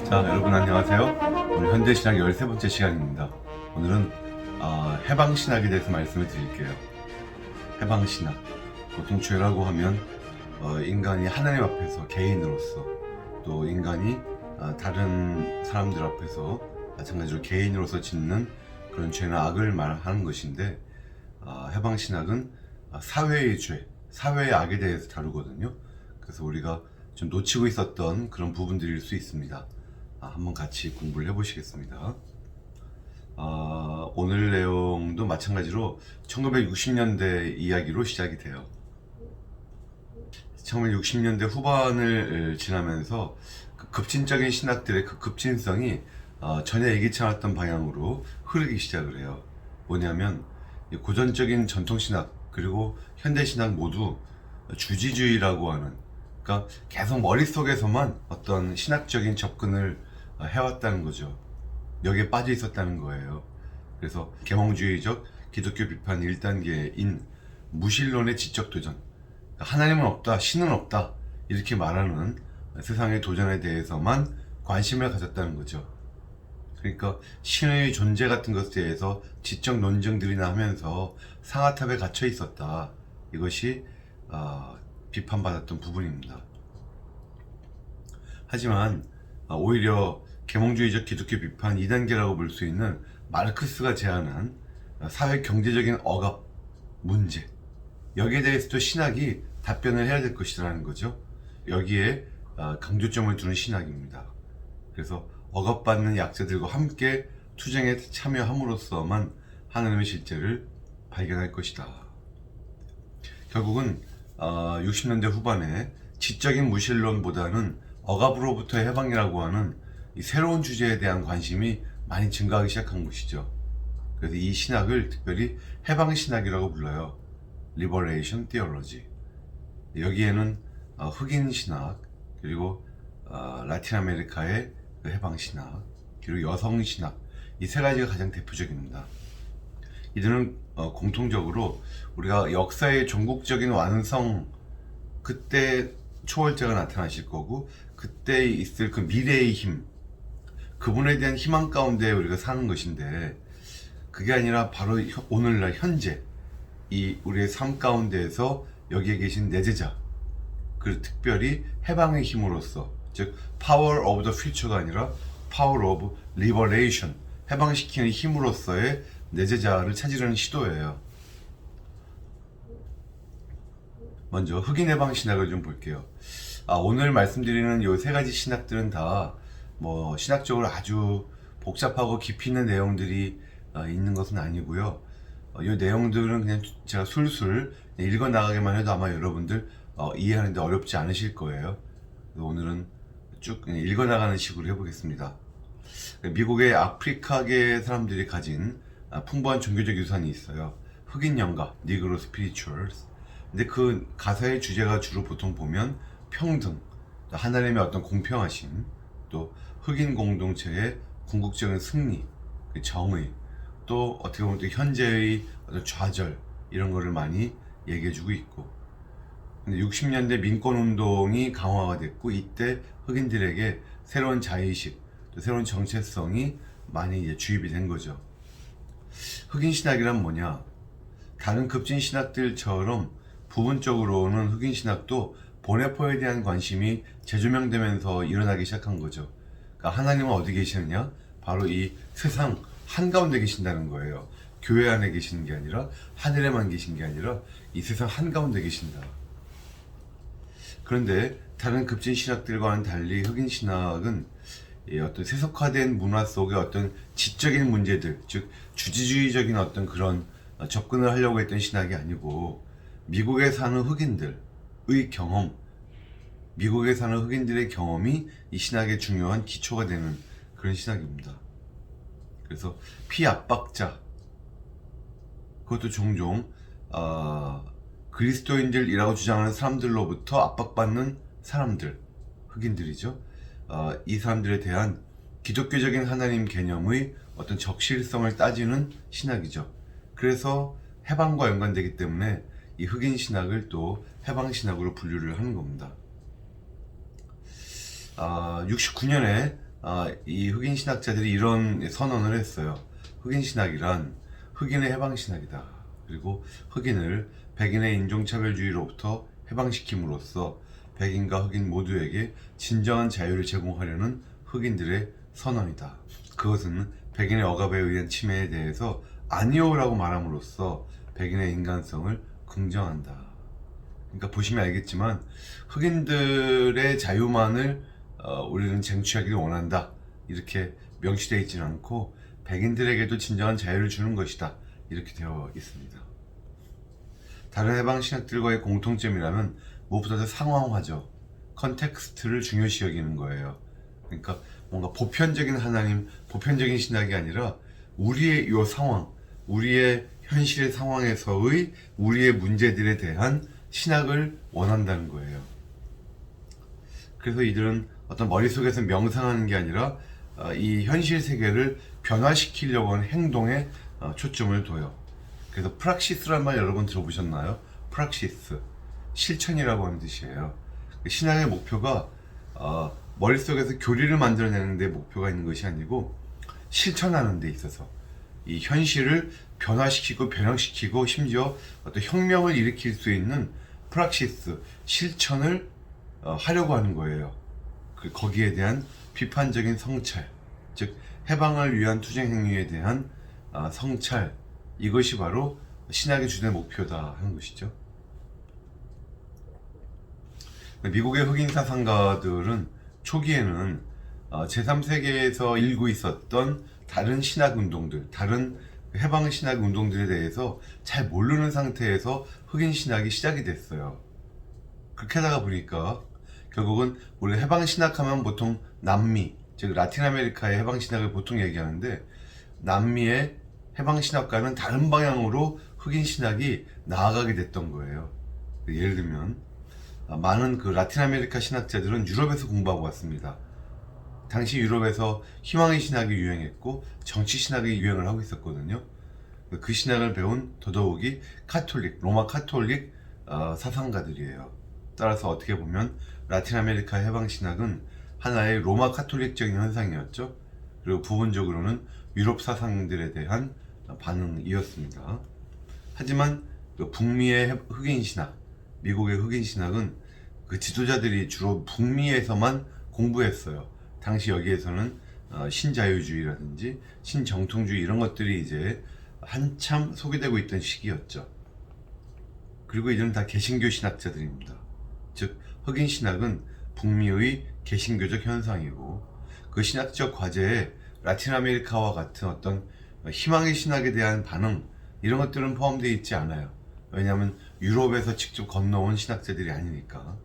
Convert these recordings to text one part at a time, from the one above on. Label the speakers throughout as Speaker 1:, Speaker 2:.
Speaker 1: 자, 여러분 안녕하세요. 오늘 현대신학 13번째 시간입니다. 오늘은 해방신학에 대해서 말씀을 드릴게요. 해방신학, 보통 죄라고 하면 인간이 하나님 앞에서 개인으로서, 또 인간이 다른 사람들 앞에서 마찬가지로 개인으로서 짓는 그런 죄나 악을 말하는 것인데, 해방신학은 사회의 죄, 사회의 악에 대해서 다루거든요. 그래서 우리가 좀 놓치고 있었던 그런 부분들일 수 있습니다. 한번 같이 공부를 해보시겠습니다. 오늘 내용도 마찬가지로 1960년대 이야기로 시작이 돼요. 1960년대 후반을 지나면서 그 급진적인 신학들의 그 급진성이 전혀 예기치 않았던 방향으로 흐르기 시작을 해요. 뭐냐면 고전적인 전통신학 그리고 현대신학 모두 주지주의라고 하는, 그러니까 계속 머릿속에서만 어떤 신학적인 접근을 해왔다는 거죠. 여기에 빠져 있었다는 거예요. 그래서 계몽주의적 기독교 비판 1단계인 무신론의 지적 도전, 하나님은 없다, 신은 없다 이렇게 말하는 세상의 도전에 대해서만 관심을 가졌다는 거죠. 그러니까 신의 존재 같은 것에 대해서 지적 논증들이나 하면서 상아탑에 갇혀 있었다. 이것이 비판받았던 부분입니다. 하지만 오히려 계몽주의적 기독교 비판 2단계라고 볼 수 있는 마르크스가 제안한 사회 경제적인 억압 문제, 여기에 대해서도 신학이 답변을 해야 될 것이라는 거죠. 여기에 강조점을 두는 신학입니다. 그래서 억압받는 약자들과 함께 투쟁에 참여함으로써만 하나님의 실제를 발견할 것이다. 결국은 60년대 후반에 지적인 무신론보다는 억압으로부터의 해방이라고 하는 이 새로운 주제에 대한 관심이 많이 증가하기 시작한 것이죠. 그래서 이 신학을 특별히 해방신학이라고 불러요. Liberation Theology. 여기에는 흑인 신학, 그리고 라틴 아메리카의 해방신학, 그리고 여성신학, 이 세 가지가 가장 대표적입니다. 이들은 공통적으로 우리가 역사의 종국적인 완성, 그때 초월자가 나타나실 거고 그때 있을 그 미래의 힘, 그분에 대한 희망 가운데 우리가 사는 것인데, 그게 아니라 바로 오늘날 현재 이 우리의 삶 가운데에서 여기에 계신 내 제자, 그 특별히 해방의 힘으로써, 즉 Power of the Future가 아니라 Power of Liberation, 해방시키는 힘으로써의 내 제자를 찾으려는 시도예요. 먼저 흑인 해방 신학을 좀 볼게요. 오늘 말씀드리는 이 세 가지 신학들은 다 신학적으로 아주 복잡하고 깊이 있는 내용들이 있는 것은 아니고요. 이 내용들은 그냥 제가 술술 읽어 나가기만 해도 아마 여러분들 이해하는데 어렵지 않으실 거예요. 오늘은 쭉 그냥 읽어 나가는 식으로 해보겠습니다. 미국의 아프리카계 사람들이 가진 풍부한 종교적 유산이 있어요. 흑인 연가, 니그로 스피리추얼스. 근데 그 가사의 주제가 주로 보통 보면 평등, 하나님의 어떤 공평하심, 또 흑인 공동체의 궁극적인 승리, 정의, 또 어떻게 보면 또 현재의 어떤 좌절, 이런 거를 많이 얘기해주고 있고. 근데 60년대 민권운동이 강화가 됐고, 이때 흑인들에게 새로운 자의식, 또 새로운 정체성이 많이 이제 주입이 된 거죠. 흑인 신학이란 뭐냐? 다른 급진 신학들처럼 부분적으로는 흑인 신학도 보네포에 대한 관심이 재조명되면서 일어나기 시작한 거죠. 그러니까 하나님은 어디 계시느냐? 바로 이 세상 한가운데 계신다는 거예요. 교회 안에 계시는 게 아니라, 하늘에만 계신 게 아니라 이 세상 한가운데 계신다. 그런데 다른 급진 신학들과는 달리 흑인 신학은 어떤 세속화된 문화 속의 어떤 지적인 문제들, 즉 주지주의적인 어떤 그런 접근을 하려고 했던 신학이 아니고, 미국에 사는 흑인들의 경험, 미국에 사는 흑인들의 경험이 이 신학의 중요한 기초가 되는 그런 신학입니다. 그래서 피압박자, 그것도 종종 그리스도인들이라고 주장하는 사람들로부터 압박받는 사람들, 흑인들이죠. 이 사람들에 대한 기독교적인 하나님 개념의 어떤 적실성을 따지는 신학이죠. 그래서 해방과 연관되기 때문에 이 흑인 신학을 또 해방 신학으로 분류를 하는 겁니다. 69년에 이 흑인 신학자들이 이런 선언을 했어요. 흑인 신학이란 흑인의 해방 신학이다. 그리고 흑인을 백인의 인종차별주의로부터 해방시킴으로써 백인과 흑인 모두에게 진정한 자유를 제공하려는 흑인들의 선언이다. 그것은 백인의 억압에 의한 침해에 대해서 아니오라고 말함으로써 백인의 인간성을 긍정한다. 그러니까 보시면 알겠지만 흑인들의 자유만을 우리는 쟁취하기를 원한다. 이렇게 명시되어 있지는 않고 백인들에게도 진정한 자유를 주는 것이다. 이렇게 되어 있습니다. 다른 해방 신학들과의 공통점이라면 무엇보다도 상황화죠. 컨텍스트를 중요시 여기는 거예요. 그러니까 뭔가 보편적인 하나님, 보편적인 신학이 아니라 우리의 이 상황, 우리의 현실의 상황에서의 우리의 문제들에 대한 신학을 원한다는 거예요. 그래서 이들은 어떤 머릿속에서 명상하는 게 아니라 이 현실 세계를 변화시키려고 하는 행동에 초점을 둬요. 그래서 프락시스란 말 여러분 들어보셨나요? 프락시스, 실천이라고 하는 뜻이에요. 신앙의 목표가 머릿속에서 교리를 만들어내는 데 목표가 있는 것이 아니고 실천하는 데 있어서 이 현실을 변화시키고 변형시키고 심지어 어떤 혁명을 일으킬 수 있는 프락시스, 실천을 하려고 하는 거예요. 거기에 대한 비판적인 성찰, 즉 해방을 위한 투쟁 행위에 대한 성찰, 이것이 바로 신학의 주된 목표다 하는 것이죠. 미국의 흑인 사상가들은 초기에는 제3세계에서 일고 있었던 다른 신학 운동들, 다른 해방 신학 운동들에 대해서 잘 모르는 상태에서 흑인 신학이 시작이 됐어요. 그렇게 하다가 보니까 결국은 우리 해방 신학하면 보통 남미, 즉 라틴 아메리카의 해방 신학을 보통 얘기하는데 남미의 해방 신학과는 다른 방향으로 흑인 신학이 나아가게 됐던 거예요. 예를 들면 많은 그 라틴 아메리카 신학자들은 유럽에서 공부하고 왔습니다. 당시 유럽에서 희망의 신학이 유행했고 정치 신학이 유행을 하고 있었거든요. 그 신학을 배운 더더욱이 카톨릭, 로마 카톨릭 사상가들이에요. 따라서 어떻게 보면 라틴 아메리카 해방 신학은 하나의 로마 카톨릭적인 현상이었죠. 그리고 부분적으로는 유럽 사상들에 대한 반응이었습니다. 하지만 그 북미의 흑인 신학, 미국의 흑인 신학은 그 지도자들이 주로 북미에서만 공부했어요. 당시 여기에서는 신자유주의라든지 신정통주의 이런 것들이 이제 한참 소개되고 있던 시기였죠. 그리고 이들은 다 개신교 신학자들입니다. 즉 흑인 신학은 북미의 개신교적 현상이고 그 신학적 과제에 라틴 아메리카와 같은 어떤 희망의 신학에 대한 반응 이런 것들은 포함되어 있지 않아요. 왜냐하면 유럽에서 직접 건너온 신학자들이 아니니까.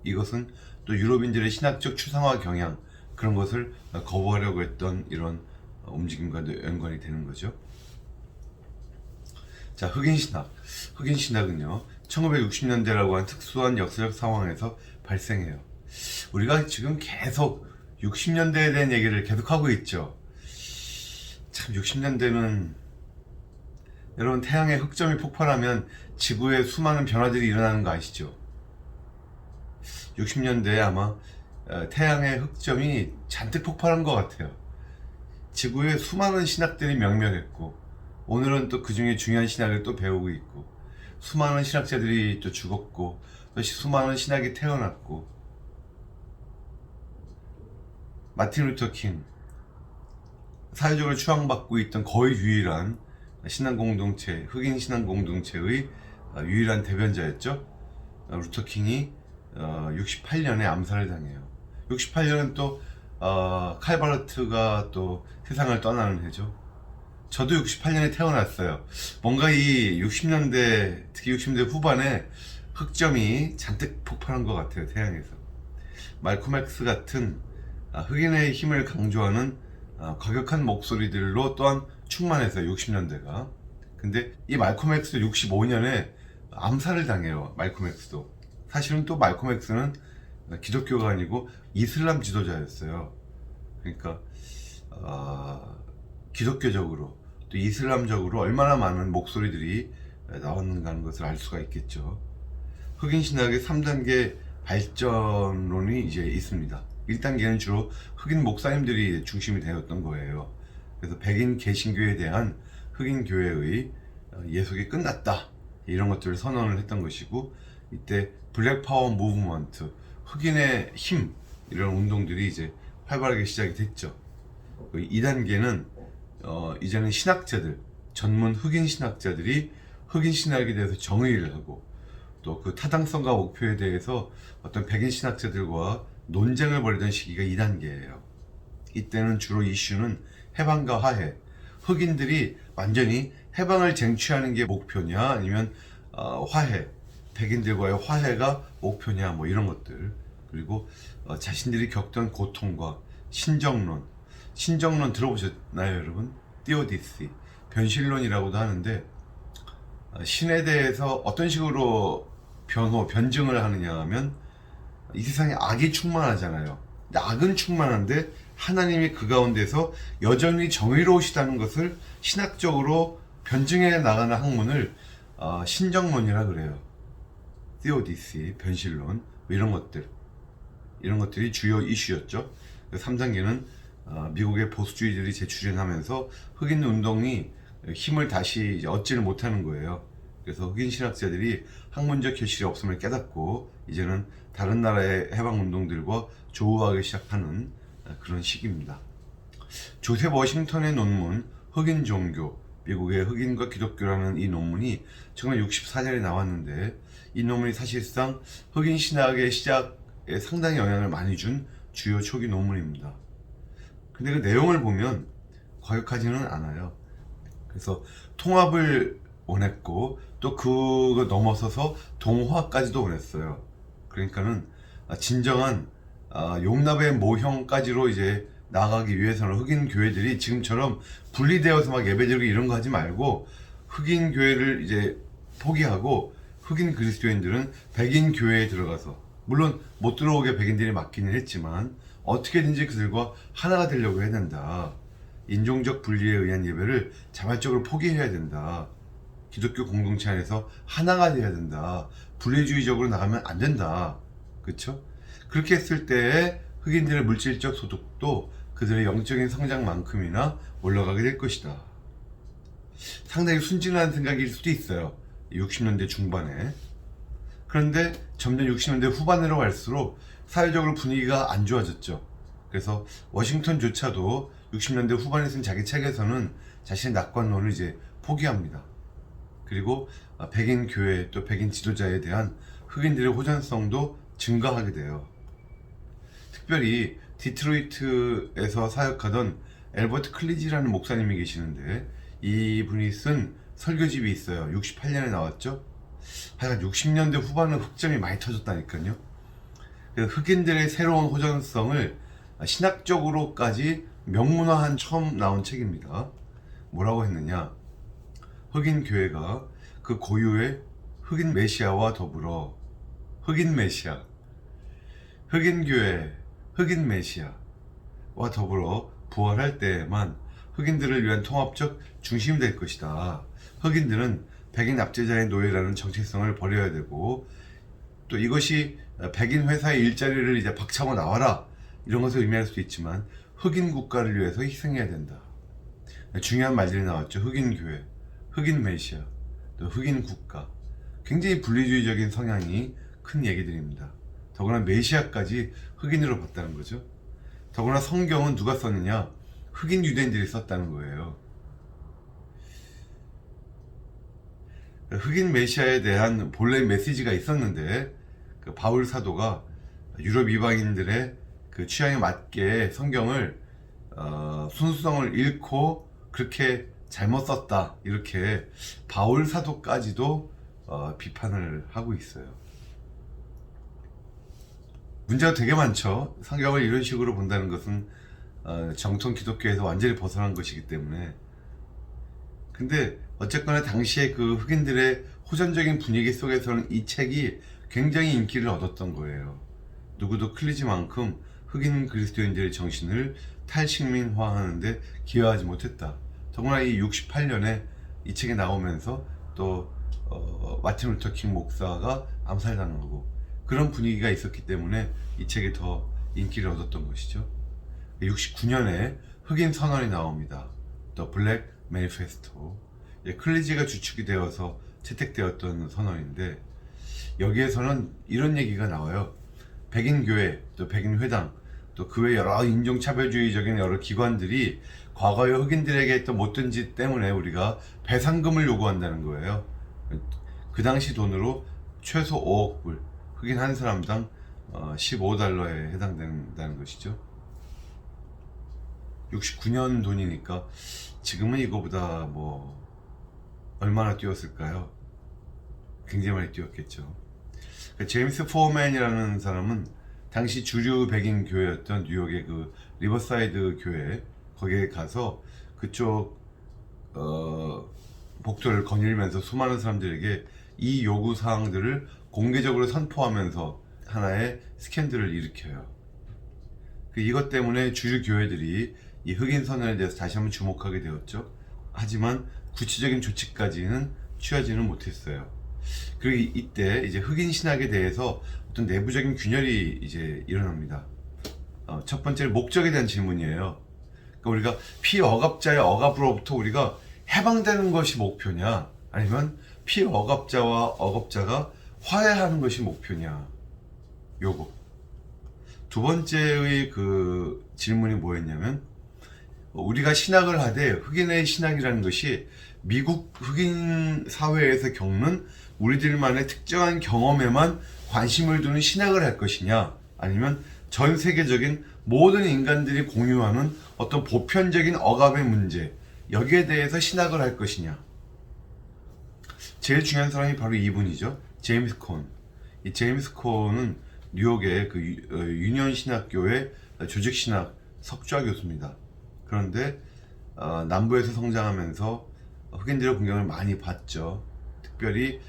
Speaker 1: 이것은 또 유럽인들의 신학적 추상화 경향 그런 것을 거부하려고 했던 이런 움직임과도 연관이 되는 거죠. 자, 흑인 신학. 흑인 신학은요 1960년대라고 하는 특수한 역사적 상황에서 발생해요. 우리가 지금 계속 60년대에 대한 얘기를 계속하고 있죠. 참 60년대는 여러분 태양의 흑점이 폭발하면 지구에 수많은 변화들이 일어나는 거 아시죠? 60년대에 아마 태양의 흑점이 잔뜩 폭발한 것 같아요. 지구에 수많은 신학들이 명명했고 오늘은 또 그 중에 중요한 신학을 또 배우고 있고 수많은 신학자들이 또 죽었고 또 수많은 신학이 태어났고 마틴 루터 킹 사회적으로 추앙받고 있던 거의 유일한 신앙 공동체, 흑인 신앙 공동체의 유일한 대변자였죠. 루터 킹이 68년에 암살을 당해요. 68년은 또 칼바르트가 또 세상을 떠나는 해죠. 저도 68년에 태어났어요. 뭔가 이 60년대, 특히 60년대 후반에 흑점이 잔뜩 폭발한 것 같아요, 태양에서. 말콤 X 같은 흑인의 힘을 강조하는 과격한 목소리들로 또한 충만했어요, 60년대가. 근데 이 말콤 X도 65년에 암살을 당해요, 말콤 X도. 사실은 또 말콤 X는 기독교가 아니고 이슬람 지도자였어요. 그러니까 기독교적으로 또 이슬람적으로 얼마나 많은 목소리들이 나왔는가 하는 것을 알 수가 있겠죠. 흑인 신학의 3단계 발전론이 이제 있습니다. 1단계는 주로 흑인 목사님들이 중심이 되었던 거예요. 그래서 백인 개신교에 대한 흑인 교회의 예속이 끝났다, 이런 것들을 선언을 했던 것이고, 이때 블랙 파워 무브먼트, 흑인의 힘, 이런 운동들이 이제 활발하게 시작이 됐죠. 2단계는 이제는 신학자들, 전문 흑인 신학자들이 흑인 신학에 대해서 정의를 하고, 또 그 타당성과 목표에 대해서 어떤 백인 신학자들과 논쟁을 벌이던 시기가 2단계예요. 이때는 주로 이슈는 해방과 화해, 흑인들이 완전히 해방을 쟁취하는 게 목표냐, 아니면 화해, 백인들과의 화해가 목표냐, 뭐 이런 것들. 그리고 자신들이 겪던 고통과 신정론 들어보셨나요, 여러분? 디오디시, 변신론이라고도 하는데, 신에 대해서 어떤 식으로 변증을 하느냐 하면, 이 세상에 악이 충만하잖아요. 근데 악은 충만한데 하나님이 그 가운데서 여전히 정의로우시다는 것을 신학적으로 변증해 나가는 학문을 신정론이라 그래요. 디오디시, 변신론, 이런 것들이 주요 이슈였죠. 3단계는 미국의 보수주의들이 재출현하면서 흑인 운동이 힘을 다시 얻지를 못하는 거예요. 그래서 흑인 신학자들이 학문적 결실이 없음을 깨닫고 이제는 다른 나라의 해방 운동들과 조우하기 시작하는 그런 시기입니다. 조셉 워싱턴의 논문 흑인 종교, 미국의 흑인과 기독교라는 이 논문이 1964년에 나왔는데, 이 논문이 사실상 흑인 신학의 시작에 상당히 영향을 많이 준 주요 초기 논문입니다. 근데 그 내용을 보면 과격하지는 않아요. 그래서 통합을 원했고, 또 그거 넘어서서 동화까지도 원했어요. 그러니까는 진정한 용납의 모형까지로 이제 나가기 위해서는 흑인 교회들이 지금처럼 분리되어서 막 예배드리고 이런 거 하지 말고, 흑인 교회를 이제 포기하고 흑인 그리스도인들은 백인 교회에 들어가서, 물론 못 들어오게 백인들이 막기는 했지만 어떻게든지 그들과 하나가 되려고 해야 된다. 인종적 분리에 의한 예배를 자발적으로 포기해야 된다. 기독교 공동체 안에서 하나가 돼야 된다. 분리주의적으로 나가면 안 된다. 그렇죠? 그렇게 했을 때 흑인들의 물질적 소득도 그들의 영적인 성장만큼이나 올라가게 될 것이다. 상당히 순진한 생각일 수도 있어요. 60년대 중반에. 그런데 점점 60년대 후반으로 갈수록 사회적으로 분위기가 안 좋아졌죠. 그래서 워싱턴조차도 60년대 후반에 쓴 자기 책에서는 자신의 낙관론을 이제 포기합니다. 그리고 백인 교회, 또 백인 지도자에 대한 흑인들의 호전성도 증가하게 돼요. 특별히 디트로이트에서 사역하던 엘버트 클리지라는 목사님이 계시는데, 이분이 쓴 설교집이 있어요. 68년에 나왔죠. 하여간 60년대 후반은 흑점이 많이 터졌다니까요. 흑인들의 새로운 호전성을 신학적으로까지 명문화한 처음 나온 책입니다. 뭐라고 했느냐, 흑인 교회가 그 고유의 흑인 메시아와 더불어 흑인 메시아, 흑인 교회, 흑인 메시아와 더불어 부활할 때에만 흑인들을 위한 통합적 중심이 될 것이다. 흑인들은 백인 압제자의 노예라는 정체성을 버려야 되고, 또 이것이 백인 회사의 일자리를 이제 박차고 나와라, 이런 것을 의미할 수도 있지만 흑인 국가를 위해서 희생해야 된다. 중요한 말들이 나왔죠. 흑인 교회, 흑인 메시아, 또 흑인 국가. 굉장히 분리주의적인 성향이 큰 얘기들입니다. 더구나 메시아까지 흑인으로 봤다는 거죠. 더구나 성경은 누가 썼느냐? 흑인 유대인들이 썼다는 거예요. 흑인 메시아에 대한 본래 메시지가 있었는데, 그 바울 사도가 유럽 이방인들의 그 취향에 맞게 성경을 순수성을 잃고 그렇게 잘못 썼다, 이렇게 바울 사도까지도 비판을 하고 있어요. 문제가 되게 많죠. 성경을 이런 식으로 본다는 것은 정통 기독교에서 완전히 벗어난 것이기 때문에. 근데 어쨌거나 당시에 그 흑인들의 호전적인 분위기 속에서는 이 책이 굉장히 인기를 얻었던 거예요. 누구도 클리지만큼 흑인 그리스도인들의 정신을 탈식민화하는데 기여하지 못했다. 더구나 이 68년에 이 책이 나오면서 또 마틴 루터 킹 목사가 암살당하고, 그런 분위기가 있었기 때문에 이 책이 더 인기를 얻었던 것이죠. 69년에 흑인 선언이 나옵니다. The Black Manifesto. 클리지가 주축이 되어서 채택되었던 선언인데, 여기에서는 이런 얘기가 나와요. 백인 교회, 또 백인 회당, 또 그 외 여러 인종차별주의적인 여러 기관들이 과거에 흑인들에게 했던 못된 짓 때문에 우리가 배상금을 요구한다는 거예요. 그 당시 돈으로 최소 5억 불, 흑인 한 사람당 15달러에 해당된다는 것이죠. 69년 돈이니까 지금은 이거보다 뭐 얼마나 뛰었을까요? 굉장히 많이 뛰었겠죠. 제임스 포어맨이라는 사람은 당시 주류 백인 교회였던 뉴욕의 그 리버사이드 교회, 거기에 가서 그쪽 복도를 거닐면서 수많은 사람들에게 이 요구 사항들을 공개적으로 선포하면서 하나의 스캔들을 일으켜요. 이것 때문에 주류 교회들이 이 흑인 선언에 대해서 다시 한번 주목하게 되었죠. 하지만 구체적인 조치까지는 취하지는 못했어요. 그리고 이때 이제 흑인 신학에 대해서 어떤 내부적인 균열이 이제 일어납니다. 첫 번째는 목적에 대한 질문이에요. 그러니까 우리가 피억압자의 억압으로부터 우리가 해방되는 것이 목표냐, 아니면 피억압자와 억압자가 화해하는 것이 목표냐, 요거. 두 번째의 그 질문이 뭐였냐면, 우리가 신학을 하되 흑인의 신학이라는 것이 미국 흑인 사회에서 겪는 우리들만의 특정한 경험에만 관심을 두는 신학을 할 것이냐, 아니면 전 세계적인 모든 인간들이 공유하는 어떤 보편적인 억압의 문제, 여기에 대해서 신학을 할 것이냐. 제일 중요한 사람이 바로 이분이죠. 제임스 콘. 이 제임스 콘은 뉴욕의 그 유니온 신학교의 조직신학 석좌 교수입니다. 그런데 남부에서 성장하면서 흑인들의 공격을 많이 받죠. 특별히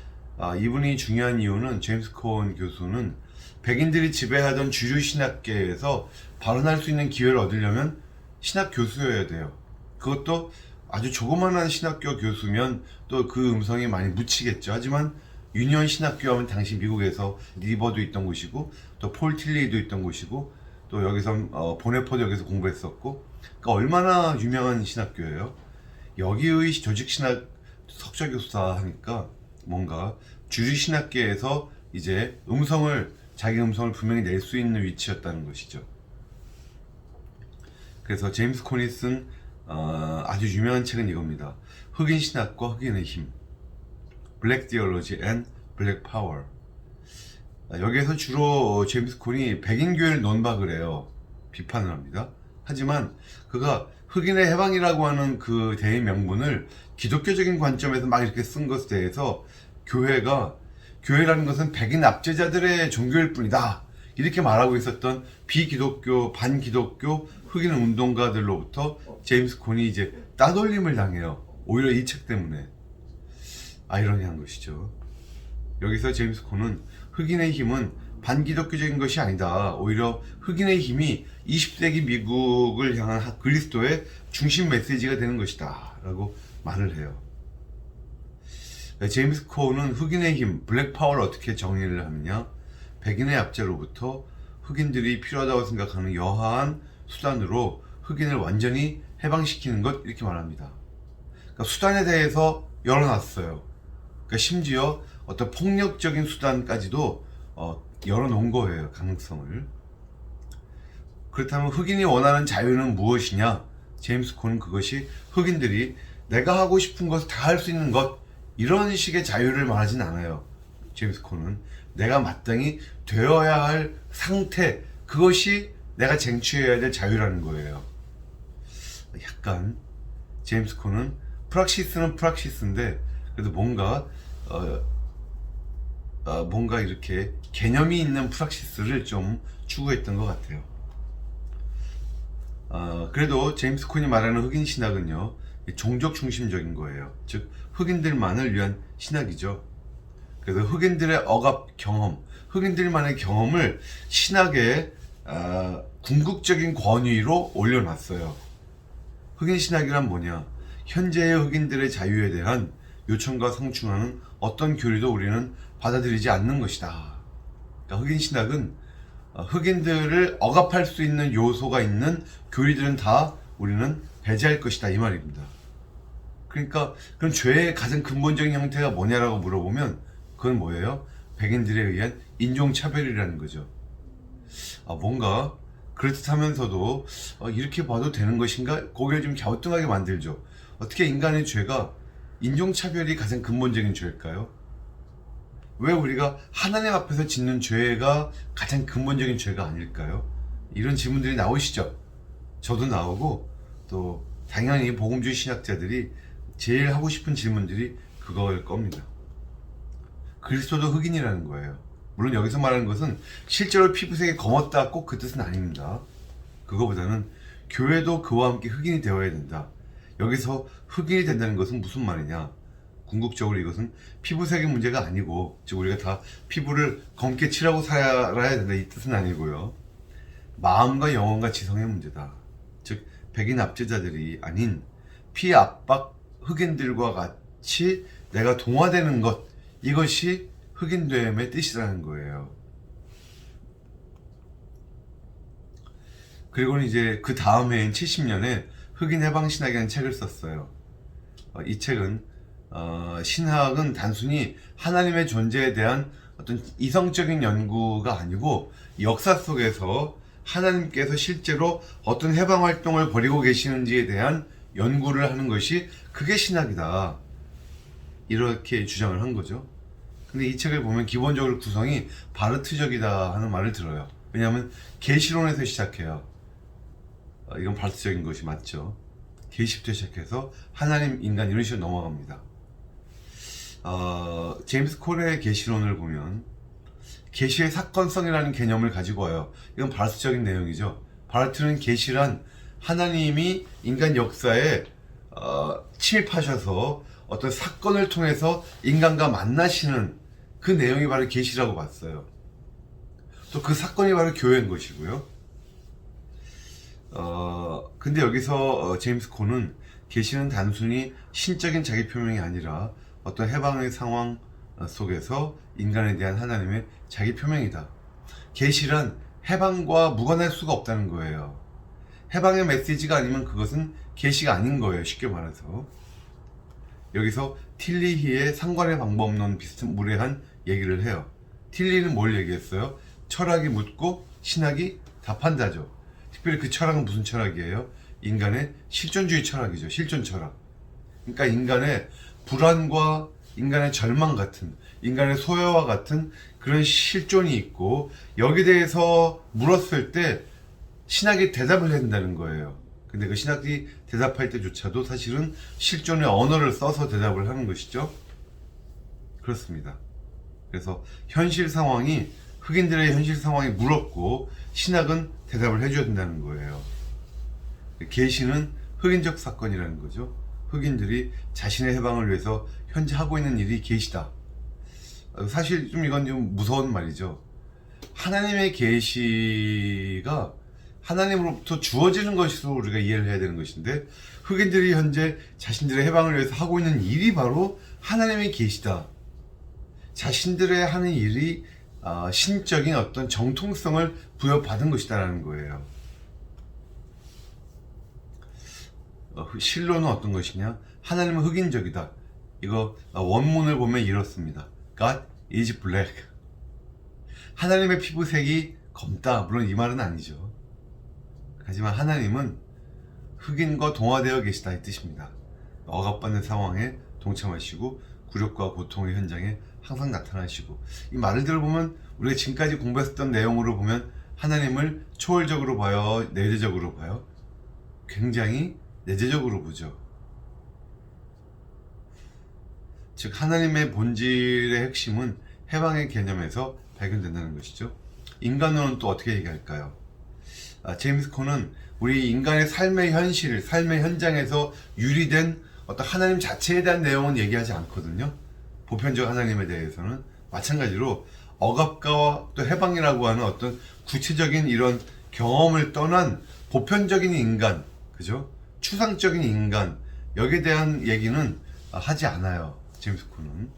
Speaker 1: 이분이 중요한 이유는, 제임스 콘 교수는 백인들이 지배하던 주류 신학계에서 발언할 수 있는 기회를 얻으려면 신학 교수여야 돼요. 그것도 아주 조그만한 신학교 교수면 또 그 음성이 많이 묻히겠죠. 하지만 유니온 신학교 하면 당시 미국에서 리버도 있던 곳이고, 또 폴 틸리도 있던 곳이고, 또 여기서 보네포도 여기서 공부했었고, 그러니까 얼마나 유명한 신학교예요. 여기의 조직신학 석좌교수다 하니까 뭔가 주류 신학계에서 이제 자기 음성을 분명히 낼 수 있는 위치였다는 것이죠. 그래서 제임스 콘이 쓴 아주 유명한 책은 이겁니다. 흑인 신학과 흑인의 힘, Black Theology and Black Power. 여기에서 주로 제임스 콘이 백인 교회를 논박을 해요. 비판을 합니다. 하지만 그가 흑인의 해방이라고 하는 그 대의 명분을 기독교적인 관점에서 막 이렇게 쓴 것에 대해서 교회라는 것은 백인 압제자들의 종교일 뿐이다, 이렇게 말하고 있었던 비기독교, 반기독교 흑인 운동가들로부터 제임스 콘이 이제 따돌림을 당해요. 오히려 이 책 때문에. 아이러니한 것이죠. 여기서 제임스 콘은 흑인의 힘은 반기독교적인 것이 아니다, 오히려 흑인의 힘이 20세기 미국을 향한 그리스도의 중심 메시지가 되는 것이다 라고 말을 해요. 제임스 콘은 흑인의 힘, 블랙 파워를 어떻게 정의를 하느냐, 백인의 압제로부터 흑인들이 필요하다고 생각하는 여하한 수단으로 흑인을 완전히 해방시키는 것, 이렇게 말합니다. 그러니까 수단에 대해서 열어놨어요. 그러니까 심지어 어떤 폭력적인 수단까지도 열어놓은 거예요, 가능성을. 그렇다면 흑인이 원하는 자유는 무엇이냐? 제임스 콘은 그것이 흑인들이 내가 하고 싶은 것을 다 할 수 있는 것, 이런 식의 자유를 말하진 않아요. 제임스 콘은 내가 마땅히 되어야 할 상태, 그것이 내가 쟁취해야 될 자유라는 거예요. 약간 제임스 콘은 프락시스는 프락시스인데 그래도 뭔가 이렇게 개념이 있는 프락시스를 좀 추구했던 것 같아요. 그래도 제임스 콘이 말하는 흑인 신학은요, 종족 중심적인 거예요. 즉 흑인들만을 위한 신학이죠. 그래서 흑인들의 억압 경험, 흑인들만의 경험을 신학의 궁극적인 권위로 올려놨어요. 흑인 신학이란 뭐냐? 현재의 흑인들의 자유에 대한 요청과 상충하는 어떤 교리도 우리는 받아들이지 않는 것이다. 그러니까 흑인 신학은 흑인들을 억압할 수 있는 요소가 있는 교리들은 다 우리는 배제할 것이다 이 말입니다. 그러니까 그럼 죄의 가장 근본적인 형태가 뭐냐라고 물어보면 그건 뭐예요? 백인들에 의한 인종차별이라는 거죠. 뭔가 그렇듯하면서도 이렇게 봐도 되는 것인가? 고개를 좀 갸우뚱하게 만들죠. 어떻게 인간의 죄가 인종차별이 가장 근본적인 죄일까요? 왜 우리가 하나님 앞에서 짓는 죄가 가장 근본적인 죄가 아닐까요? 이런 질문들이 나오시죠. 저도 나오고 또 당연히 복음주의 신학자들이 제일 하고 싶은 질문들이 그거일 겁니다. 그리스도도 흑인이라는 거예요. 물론 여기서 말하는 것은 실제로 피부색이 검었다 꼭 그 뜻은 아닙니다. 그거보다는 교회도 그와 함께 흑인이 되어야 된다. 여기서 흑인이 된다는 것은 무슨 말이냐? 궁극적으로 이것은 피부색의 문제가 아니고, 즉 우리가 다 피부를 검게 칠하고 살아야 된다 이 뜻은 아니고요. 마음과 영혼과 지성의 문제다. 즉 백인 압제자들이 아닌 피압박 흑인들과 같이 내가 동화되는 것, 이것이 흑인됨의 뜻이라는 거예요. 그리고는 이제 그 다음 해인 70년에 흑인 해방신학이라는 책을 썼어요. 이 책은 신학은 단순히 하나님의 존재에 대한 어떤 이성적인 연구가 아니고 역사 속에서 하나님께서 실제로 어떤 해방 활동을 벌이고 계시는지에 대한 연구를 하는 것이 그게 신학이다. 이렇게 주장을 한 거죠. 근데 이 책을 보면 기본적으로 구성이 바르트적이다 하는 말을 들어요. 왜냐하면 계시론에서 시작해요. 이건 바르트적인 것이 맞죠. 계시부터 시작해서 하나님, 인간 이런 식으로 넘어갑니다. 제임스 콜의 계시론을 보면 계시의 사건성이라는 개념을 가지고 와요. 이건 바르트적인 내용이죠. 바르트는 계시란 하나님이 인간 역사에 침입하셔서 어떤 사건을 통해서 인간과 만나시는 그 내용이 바로 계시라고 봤어요. 또 그 사건이 바로 교회인 것이고요. 근데 여기서 제임스 콘은 계시는 단순히 신적인 자기 표명이 아니라 어떤 해방의 상황 속에서 인간에 대한 하나님의 자기 표명이다. 계시란 해방과 무관할 수가 없다는 거예요. 해방의 메시지가 아니면 그것은 계시가 아닌 거예요. 쉽게 말해서. 여기서 틸리히의 상관의 방법론 비슷한 무례한 얘기를 해요. 틸리는 뭘 얘기했어요? 철학이 묻고 신학이 답한다죠. 특별히 그 철학은 무슨 철학이에요? 인간의 실존주의 철학이죠. 실존 철학. 그러니까 인간의 불안과 인간의 절망 같은, 인간의 소외와 같은 그런 실존이 있고, 여기에 대해서 물었을 때 신학이 대답을 해야 된다는 거예요. 근데 그 신학이 대답할 때조차도 사실은 실존의 언어를 써서 대답을 하는 것이죠. 그렇습니다. 그래서 현실 상황이, 흑인들의 현실 상황이 물었고 신학은 대답을 해줘야 된다는 거예요. 계시는 흑인적 사건이라는 거죠. 흑인들이 자신의 해방을 위해서 현재 하고 있는 일이 계시다. 사실 좀 이건 좀 무서운 말이죠. 하나님의 계시가 하나님으로부터 주어지는 것으로 우리가 이해를 해야 되는 것인데, 흑인들이 현재 자신들의 해방을 위해서 하고 있는 일이 바로 하나님의 계시다. 자신들의 하는 일이 신적인 어떤 정통성을 부여받은 것이다라는 거예요. 실로는 어떤 것이냐? 하나님은 흑인적이다. 이거 원문을 보면 이렇습니다. God is black. 하나님의 피부색이 검다. 물론 이 말은 아니죠. 하지만 하나님은 흑인과 동화되어 계시다 이 뜻입니다. 억압받는 상황에 동참하시고 굴욕과 고통의 현장에 항상 나타나시고, 이 말을 들어보면 우리가 지금까지 공부했었던 내용으로 보면 하나님을 초월적으로 봐요? 내재적으로 봐요? 굉장히 내재적으로 보죠. 즉 하나님의 본질의 핵심은 해방의 개념에서 발견된다는 것이죠. 인간론은 또 어떻게 얘기할까요? 제임스 콘은 우리 인간의 삶의 현실, 삶의 현장에서 유리된 어떤 하나님 자체에 대한 내용은 얘기하지 않거든요. 보편적 하나님에 대해서는 마찬가지로 억압과 또 해방이라고 하는 어떤 구체적인 이런 경험을 떠난 보편적인 인간, 그죠? 추상적인 인간, 여기에 대한 얘기는 하지 않아요. 제임스 콘은.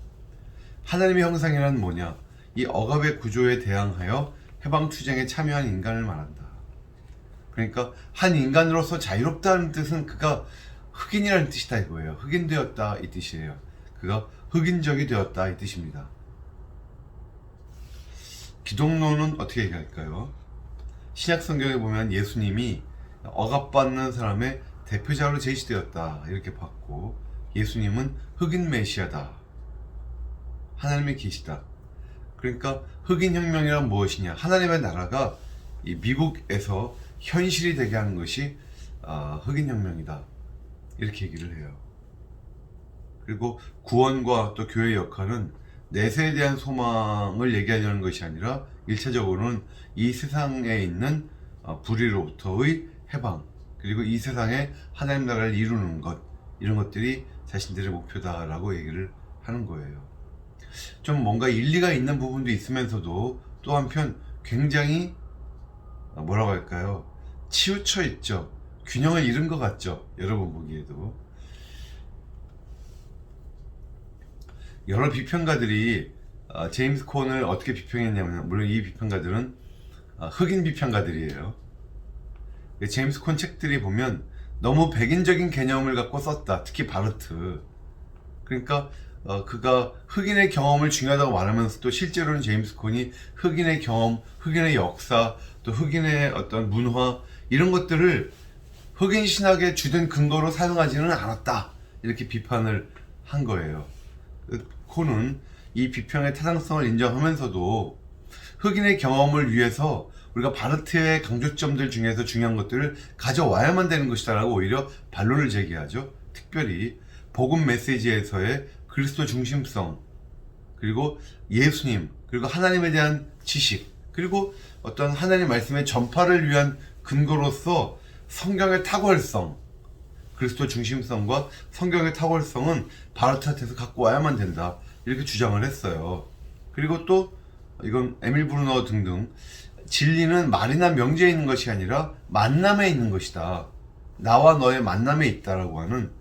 Speaker 1: 하나님의 형상이란 뭐냐? 이 억압의 구조에 대항하여 해방투쟁에 참여한 인간을 말한다. 그러니까 한 인간으로서 자유롭다는 뜻은 그가 흑인이라는 뜻이다 이거예요. 흑인되었다 이 뜻이에요. 그가 흑인적이 되었다 이 뜻입니다. 기독론은 어떻게 얘기할까요? 신약 성경에 보면 예수님이 억압받는 사람의 대표자로 제시되었다 이렇게 봤고, 예수님은 흑인 메시아다, 하나님의 계시다. 그러니까 흑인 혁명이란 무엇이냐? 하나님의 나라가 이 미국에서 현실이 되게 하는 것이 흑인 혁명이다 이렇게 얘기를 해요. 그리고 구원과 또 교회의 역할은 내세에 대한 소망을 얘기하려는 것이 아니라 1차적으로는 이 세상에 있는 불의로부터의 해방, 그리고 이 세상에 하나님 나라를 이루는 것, 이런 것들이 자신들의 목표다라고 얘기를 하는 거예요. 좀 뭔가 일리가 있는 부분도 있으면서도 또 한편 굉장히 뭐라고 할까요? 치우쳐 있죠. 균형을 잃은 것 같죠. 여러분 보기에도. 여러 비평가들이 제임스 콘을 어떻게 비평했냐면, 물론 이 비평가들은 흑인 비평가들이에요. 제임스 콘 책들이 보면 너무 백인적인 개념을 갖고 썼다. 특히 바르트. 그러니까 그가 흑인의 경험을 중요하다고 말하면서도 실제로는 제임스 콘이 흑인의 경험, 흑인의 역사, 또 흑인의 어떤 문화, 이런 것들을 흑인 신학의 주된 근거로 사용하지는 않았다, 이렇게 비판을 한 거예요. 콘은 이 비평의 타당성을 인정하면서도 흑인의 경험을 위해서 우리가 바르트의 강조점들 중에서 중요한 것들을 가져와야만 되는 것이다 라고 오히려 반론을 제기하죠. 특별히 복음 메시지에서의 그리스도 중심성, 그리고 예수님, 그리고 하나님에 대한 지식, 그리고 어떤 하나님 말씀의 전파를 위한 근거로서 성경의 탁월성, 그리스도 중심성과 성경의 탁월성은 바르트한테서 갖고 와야만 된다, 이렇게 주장을 했어요. 그리고 또 이건 에밀 브루너 등등, 진리는 말이나 명제에 있는 것이 아니라 만남에 있는 것이다, 나와 너의 만남에 있다라고 하는,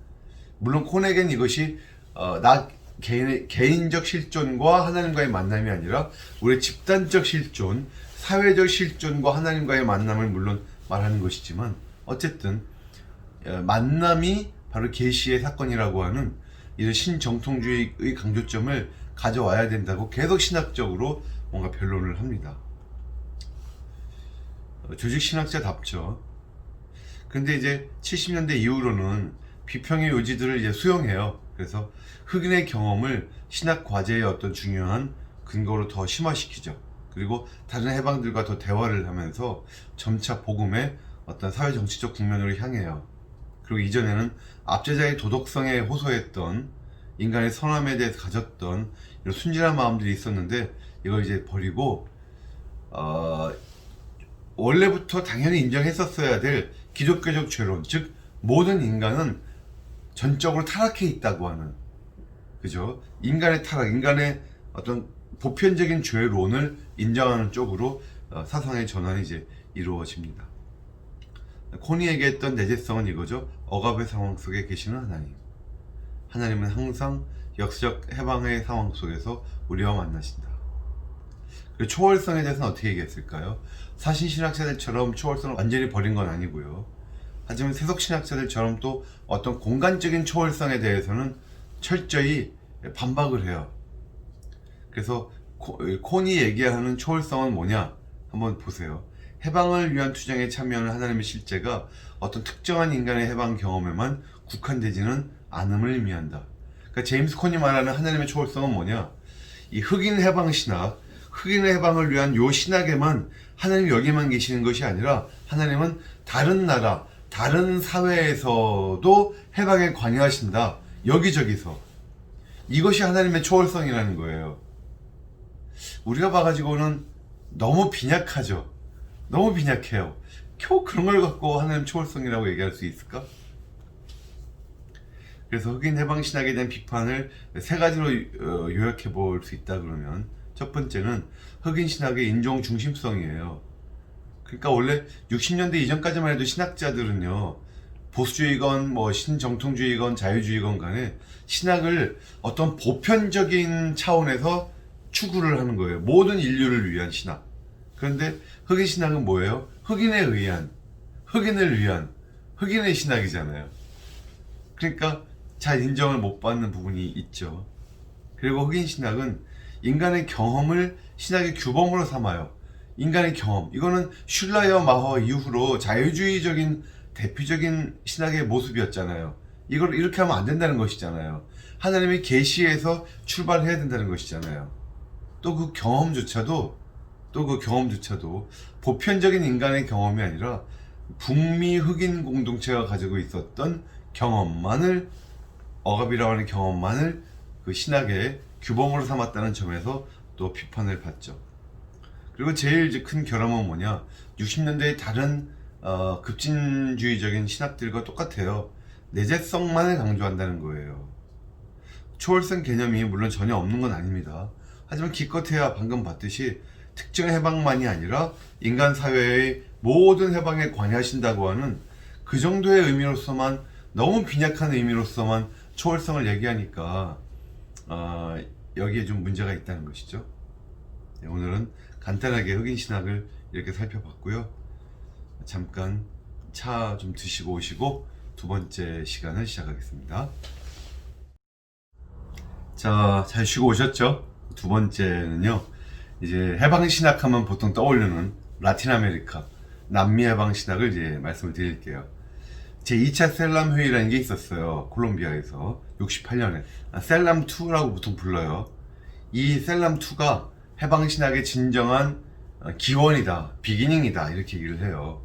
Speaker 1: 물론 콘에겐 이것이 나 개인적 실존과 하나님과의 만남이 아니라 우리의 집단적 실존, 사회적 실존과 하나님과의 만남을 물론 말하는 것이지만, 어쨌든 만남이 바로 계시의 사건이라고 하는 이런 신정통주의의 강조점을 가져와야 된다고 계속 신학적으로 뭔가 변론을 합니다. 조직 신학자답죠. 근데 이제 70년대 이후로는 비평의 요지들을 이제 수용해요. 그래서 흑인의 경험을 신학 과제의 어떤 중요한 근거로 더 심화시키죠. 그리고 다른 해방들과 더 대화를 하면서 점차 복음의 어떤 사회 정치적 국면으로 향해요. 그리고 이전에는 압제자의 도덕성에 호소했던, 인간의 선함에 대해서 가졌던 이런 순진한 마음들이 있었는데, 이걸 이제 버리고 원래부터 당연히 인정했었어야 될 기독교적 죄론, 즉 모든 인간은 전적으로 타락해 있다고 하는, 그죠? 인간의 타락, 인간의 어떤 보편적인 죄론을 인정하는 쪽으로 사상의 전환이 이제 이루어집니다. 콘이 얘기했던 내재성은 이거죠. 억압의 상황 속에 계시는 하나님. 하나님은 항상 역사적 해방의 상황 속에서 우리와 만나신다. 그리고 초월성에 대해서는 어떻게 얘기했을까요? 사신신학자들처럼 초월성을 완전히 버린 건 아니고요. 하지만 세속신학자들처럼 또 어떤 공간적인 초월성에 대해서는 철저히 반박을 해요. 그래서 콘이 얘기하는 초월성은 뭐냐? 한번 보세요. 해방을 위한 투쟁에 참여하는 하나님의 실제가 어떤 특정한 인간의 해방 경험에만 국한되지는 않음을 의미한다. 그러니까 제임스 콘이 말하는 하나님의 초월성은 뭐냐? 이 흑인 해방 신학, 흑인의 해방을 위한 요 신학에만 하나님 여기만 계시는 것이 아니라 하나님은 다른 나라, 다른 사회에서도 해방에 관여하신다. 여기저기서. 이것이 하나님의 초월성이라는 거예요. 우리가 봐가지고는 너무 빈약하죠. 너무 빈약해요. 겨우 그런 걸 갖고 하나님 초월성이라고 얘기할 수 있을까? 그래서 흑인 해방 신학에 대한 비판을 세 가지로 요약해 볼 수 있다 그러면, 첫 번째는 흑인 신학의 인종 중심성이에요. 그러니까 원래 60년대 이전까지만 해도 신학자들은요, 보수주의건 뭐 신정통주의건 자유주의건 간에 신학을 어떤 보편적인 차원에서 추구를 하는 거예요. 모든 인류를 위한 신학. 그런데 흑인 신학은 뭐예요? 흑인에 의한, 흑인을 위한, 흑인의 신학이잖아요. 그러니까 잘 인정을 못 받는 부분이 있죠. 그리고 흑인 신학은 인간의 경험을 신학의 규범으로 삼아요. 인간의 경험. 이거는 슐라이어 마허 이후로 자유주의적인 대표적인 신학의 모습이었잖아요. 이걸 이렇게 하면 안 된다는 것이잖아요. 하나님의 계시에서 출발해야 된다는 것이잖아요. 또 그 경험조차도 보편적인 인간의 경험이 아니라 북미 흑인 공동체가 가지고 있었던 경험만을, 억압이라고 하는 경험만을 그 신학의 규범으로 삼았다는 점에서 또 비판을 받죠. 그리고 제일 이제 큰 결함은 뭐냐, 60년대의 다른 급진주의적인 신학들과 똑같아요. 내재성만을 강조한다는 거예요. 초월성 개념이 물론 전혀 없는 건 아닙니다. 하지만 기껏해야 방금 봤듯이 특정 해방만이 아니라 인간 사회의 모든 해방에 관여하신다고 하는 그 정도의 의미로서만, 너무 빈약한 의미로서만 초월성을 얘기하니까 여기에 좀 문제가 있다는 것이죠. 네, 오늘은 간단하게 흑인 신학을 이렇게 살펴봤고요. 잠깐 차 좀 드시고 오시고 두 번째 시간을 시작하겠습니다. 자, 잘 쉬고 오셨죠? 두 번째는요, 이제 해방신학하면 보통 떠오르는 라틴 아메리카, 남미 해방신학을 이제 말씀을 드릴게요. 제2차 셀람 회의라는 게 있었어요. 콜롬비아에서 68년에. 셀람2라고 보통 불러요. 이 셀람2가 해방신학의 진정한 기원이다, 비기닝이다, 이렇게 얘기를 해요.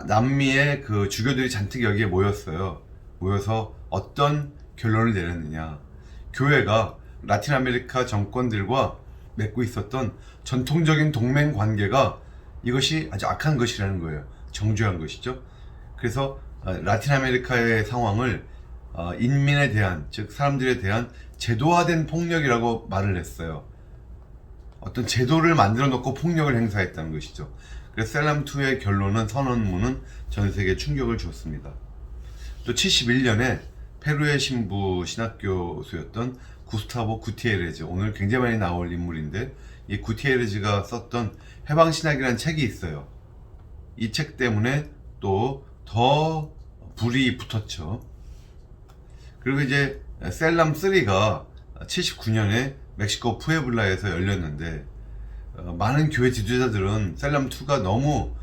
Speaker 1: 남미의 그 주교들이 잔뜩 여기에 모였어요. 모여서 어떤 결론을 내렸느냐. 교회가 라틴 아메리카 정권들과 맺고 있었던 전통적인 동맹 관계가 이것이 아주 악한 것이라는 거예요. 정죄한 것이죠. 그래서 라틴 아메리카의 상황을 인민에 대한, 즉 사람들에 대한 제도화된 폭력이라고 말을 했어요. 어떤 제도를 만들어 놓고 폭력을 행사했다는 것이죠. 그래서 셀람2의 결론은, 선언문은 전 세계에 충격을 주었습니다. 또 71년에 페루의 신부 신학교수였던 구스타보 구티에레즈, 오늘 굉장히 많이 나올 인물인데, 이 구티에레즈가 썼던 해방신학이라는 책이 있어요. 이 책 때문에 또 더 불이 붙었죠. 그리고 이제 셀람3가 79년에 멕시코 푸에블라에서 열렸는데, 많은 교회 지도자들은 셀람2가 너무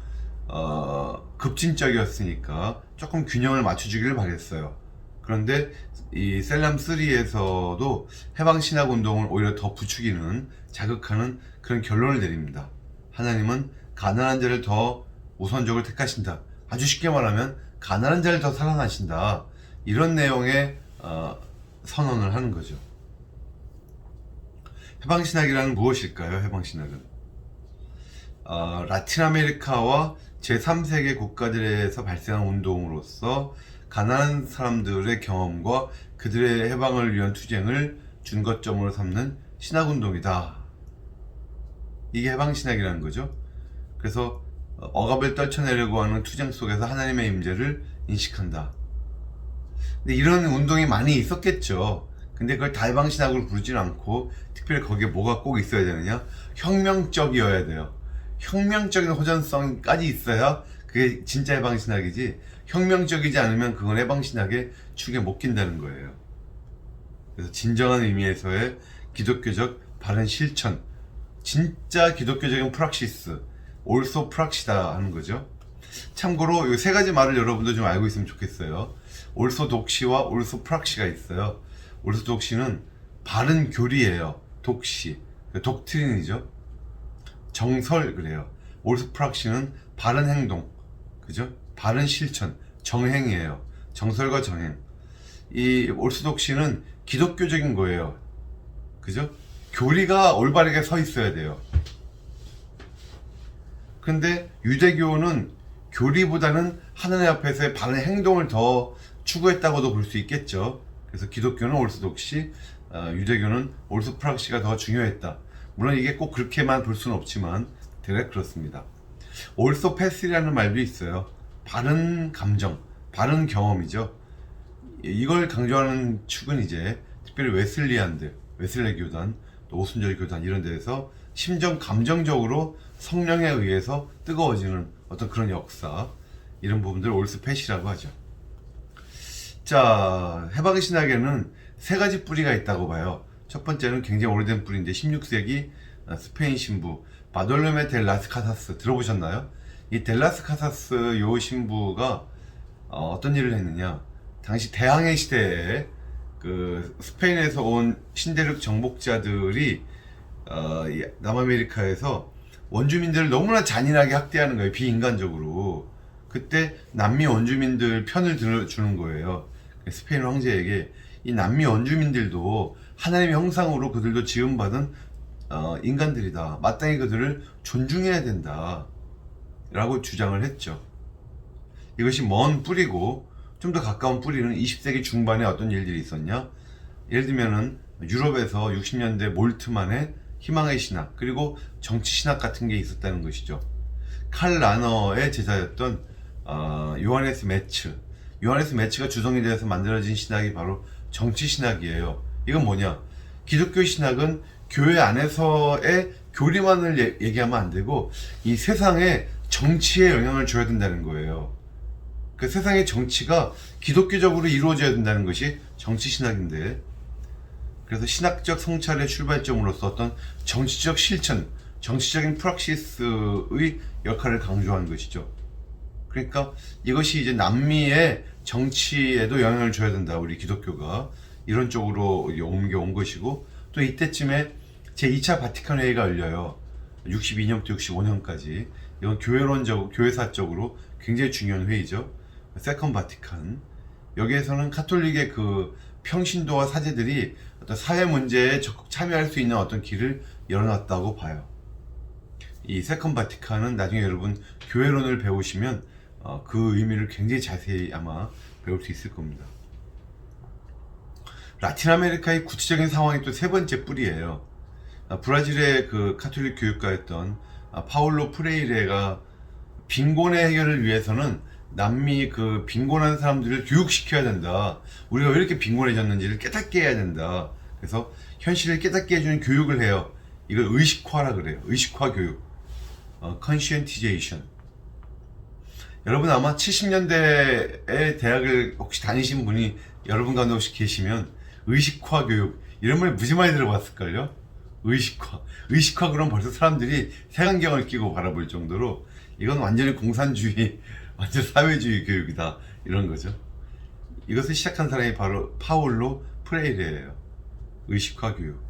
Speaker 1: 급진적이었으니까 조금 균형을 맞춰주기를 바랬어요. 그런데 이 셀람3에서도 해방신학 운동을 오히려 더 부추기는, 자극하는 그런 결론을 내립니다. 하나님은 가난한 자를 더 우선적으로 택하신다. 아주 쉽게 말하면 가난한 자를 더 사랑하신다. 이런 내용의 선언을 하는 거죠. 해방신학이란 무엇일까요? 해방신학은 라틴 아메리카와 제3세계 국가들에서 발생한 운동으로서 가난한 사람들의 경험과 그들의 해방을 위한 투쟁을 준거점으로 삼는 신학운동이다. 이게 해방신학이라는 거죠. 그래서 억압을 떨쳐내려고 하는 투쟁 속에서 하나님의 임재를 인식한다. 근데 이런 운동이 많이 있었겠죠. 근데 그걸 다 해방신학으로 부르지는 않고, 특별히 거기에 뭐가 꼭 있어야 되느냐? 혁명적이어야 돼요. 혁명적인 호전성까지 있어야 그게 진짜 해방신학이지, 혁명적이지 않으면 그건 해방신학의 축에 못 낀다는 거예요. 그래서 진정한 의미에서의 기독교적 바른 실천, 진짜 기독교적인 프락시스, 올소 프락시다 하는 거죠. 참고로 이 세 가지 말을 여러분도 좀 알고 있으면 좋겠어요. 올소독시와 올소 프락시가 있어요. 올소독시는 바른 교리예요. 독시, 독트린이죠. 정설 그래요. 올소 프락시는 바른 행동, 그죠? 바른 실천, 정행이에요. 정설과 정행. 이 올소독시는 기독교적인 거예요. 그죠? 교리가 올바르게 서 있어야 돼요. 근데 유대교는 교리보다는 하나님 앞에서의 바른 행동을 더 추구했다고도 볼 수 있겠죠. 그래서 기독교는 올소독시, 유대교는 올소 프락시가 더 중요했다. 물론 이게 꼭 그렇게만 볼 수는 없지만 대략 그렇습니다. 올소 패스라는 말도 있어요. 바른 감정, 바른 경험이죠. 이걸 강조하는 축은 이제 특별히 웨슬리안들, 웨슬레 교단, 또 오순절 교단 이런 데에서 감정적으로 성령에 의해서 뜨거워지는 어떤 그런 역사, 이런 부분들 올스펫이라고 하죠. 자, 해방신학에는 세 가지 뿌리가 있다고 봐요. 첫 번째는 굉장히 오래된 뿌리인데 16세기 스페인 신부 바돌로메 델 라스 카사스 들어보셨나요? 이 델라스 카사스 요 신부가 어떤 일을 했느냐, 당시 대항해 시대에 그 스페인에서 온 신대륙 정복자들이 이 남아메리카에서 원주민들을 너무나 잔인하게 학대하는 거예요. 비인간적으로. 그때 남미 원주민들 편을 들어주는 거예요. 스페인 황제에게 이 남미 원주민들도 하나님의 형상으로 그들도 지음받은 인간들이다, 마땅히 그들을 존중해야 된다 라고 주장을 했죠. 이것이 먼 뿌리고, 좀 더 가까운 뿌리는 20세기 중반에 어떤 일들이 있었냐, 예를 들면은 유럽에서 60년대 몰트만의 희망의 신학, 그리고 정치 신학 같은 게 있었다는 것이죠. 칼 라너의 제자였던 요하네스 매츠가 주성이 되어서 만들어진 신학이 바로 정치 신학이에요. 이건 뭐냐, 기독교 신학은 교회 안에서의 교리만을 얘기하면 안 되고 이 세상에 정치에 영향을 줘야 된다는 거예요. 그 세상의 정치가 기독교적으로 이루어져야 된다는 것이 정치 신학인데, 그래서 신학적 성찰의 출발점으로서 어떤 정치적 실천, 정치적인 프락시스의 역할을 강조한 것이죠. 그러니까 이것이 이제 남미의 정치에도 영향을 줘야 된다, 우리 기독교가, 이런 쪽으로 옮겨온 것이고, 또 이때쯤에 제2차 바티칸 회의가 열려요. 62년부터 65년까지. 이건 교회사적으로 굉장히 중요한 회의죠. 세컨 바티칸. 여기에서는 카톨릭의 그 평신도와 사제들이 어떤 사회 문제에 적극 참여할 수 있는 어떤 길을 열어놨다고 봐요. 이 세컨 바티칸은 나중에 여러분 교회론을 배우시면 그 의미를 굉장히 자세히 아마 배울 수 있을 겁니다. 라틴 아메리카의 구체적인 상황이 또 세 번째 뿌리예요. 브라질의 그 카톨릭 교육가였던 파울로 프레이레가 빈곤의 해결을 위해서는 남미 그 빈곤한 사람들을 교육시켜야 된다. 우리가 왜 이렇게 빈곤해졌는지를 깨닫게 해야 된다. 그래서 현실을 깨닫게 해주는 교육을 해요. 이걸 의식화라 그래요. 의식화 교육. conscientization. 여러분 아마 70년대에 대학을 혹시 다니신 분이 여러분 가운데 혹시 계시면 의식화 교육 이런 말 무지 많이 들어봤을걸요? 의식화 그럼 벌써 사람들이 색안경을 끼고 바라볼 정도로 이건 완전히 공산주의, 완전 사회주의 교육이다, 이런 거죠. 이것을 시작한 사람이 바로 파울로 프레이레예요. 의식화 교육.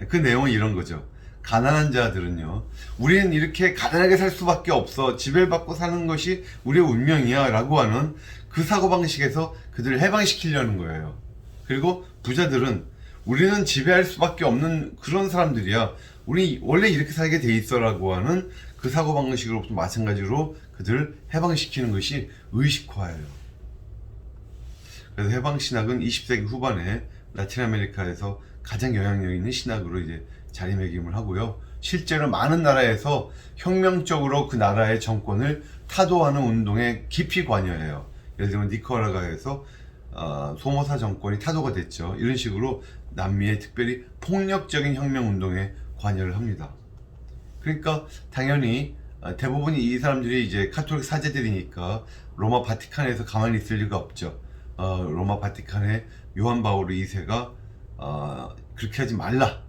Speaker 1: 그 내용은 이런 거죠. 가난한 자들은요, 우리는 이렇게 가난하게 살 수밖에 없어, 지배받고 사는 것이 우리의 운명이야 라고 하는 그 사고방식에서 그들을 해방시키려는 거예요. 그리고 부자들은 우리는 지배할 수밖에 없는 그런 사람들이야, 우리 원래 이렇게 살게 돼 있어 라고 하는 그 사고방식으로부터 마찬가지로 그들을 해방시키는 것이 의식화예요. 그래서 해방신학은 20세기 후반에 라틴 아메리카에서 가장 영향력 있는 신학으로 이제 자리매김을 하고요. 실제로 많은 나라에서 혁명적으로 그 나라의 정권을 타도하는 운동에 깊이 관여해요. 예를 들면 니카라과에서 소모사 정권이 타도가 됐죠. 이런 식으로 남미의 특별히 폭력적인 혁명 운동에 관여를 합니다. 그러니까 당연히 대부분이 이 사람들이 이제 카톨릭 사제들이니까 로마 바티칸에서 가만히 있을 리가 없죠. 로마 바티칸의 요한 바오로 2세가 그렇게 하지 말라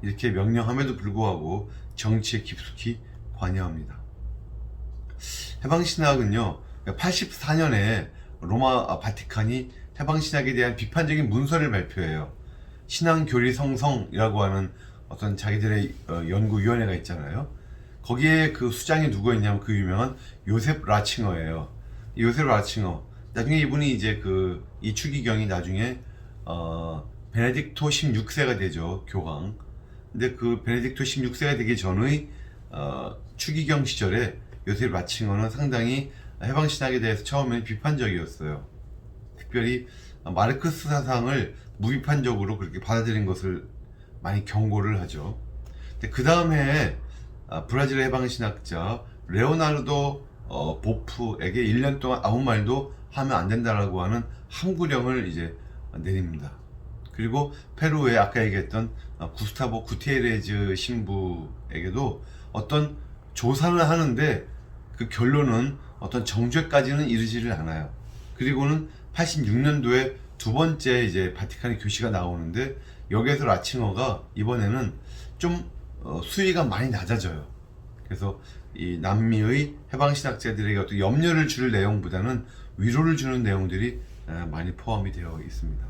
Speaker 1: 이렇게 명령함에도 불구하고 정치에 깊숙이 관여합니다. 해방신학은요, 84년에 로마 바티칸이 해방신학에 대한 비판적인 문서를 발표해요. 신앙교리 성성이라고 하는 어떤 자기들의 연구위원회가 있잖아요. 거기에 그 수장이 누구였냐면 그 유명한 요셉 라칭어예요. 요셉 라칭어. 나중에 이분이 이제 이 추기경이 나중에 베네딕토 16세가 되죠, 교황. 근데 그 베네딕토 16세가 되기 전의 추기경 시절에 요셉 라칭어는 상당히 해방신학에 대해서 처음에는 비판적이었어요. 특별히 마르크스 사상을 무비판적으로 그렇게 받아들인 것을 많이 경고를 하죠. 근데 그 다음 해에 브라질의 해방신학자 레오나르도 보프에게 1년 동안 아무 말도 하면 안 된다라고 하는 항구령을 이제 내립니다. 그리고 페루의 아까 얘기했던 구스타보 구티에레즈 신부에게도 어떤 조사를 하는데 그 결론은 어떤 정죄까지는 이르지를 않아요. 그리고는 86년도에 두 번째 이제 바티칸의 교시가 나오는데 여기에서 라칭어가 이번에는 좀 수위가 많이 낮아져요. 그래서 이 남미의 해방신학자들에게 어떤 염려를 줄 내용보다는 위로를 주는 내용들이 많이 포함이 되어 있습니다.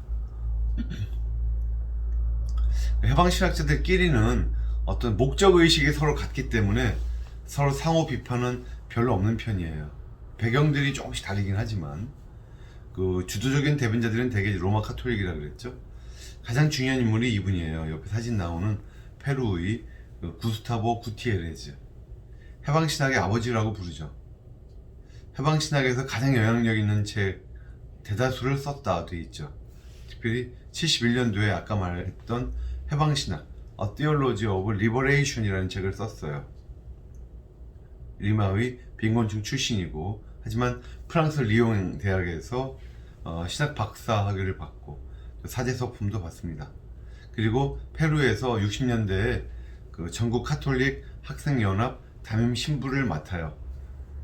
Speaker 1: 해방신학자들끼리는 어떤 목적의식이 서로 같기 때문에 서로 상호 비판은 별로 없는 편이에요. 배경들이 조금씩 다르긴 하지만 그 주도적인 대변자들은 대개 로마 카톨릭이라 그랬죠. 가장 중요한 인물이 이분이에요. 옆에 사진 나오는 페루의 구스타보 구티에레즈. 해방신학의 아버지라고 부르죠. 해방신학에서 가장 영향력 있는 책 대다수를 썼다 돼 있죠. 특별히 71년도에 아까 말했던 해방신학 A Theology of Liberation이라는 책을 썼어요. 리마의 빈곤층 출신이고 하지만 프랑스 리옹 대학에서 신학 박사 학위를 받고 사제서품도 받습니다. 그리고 페루에서 60년대에 그 전국 카톨릭 학생연합 담임 신부를 맡아요.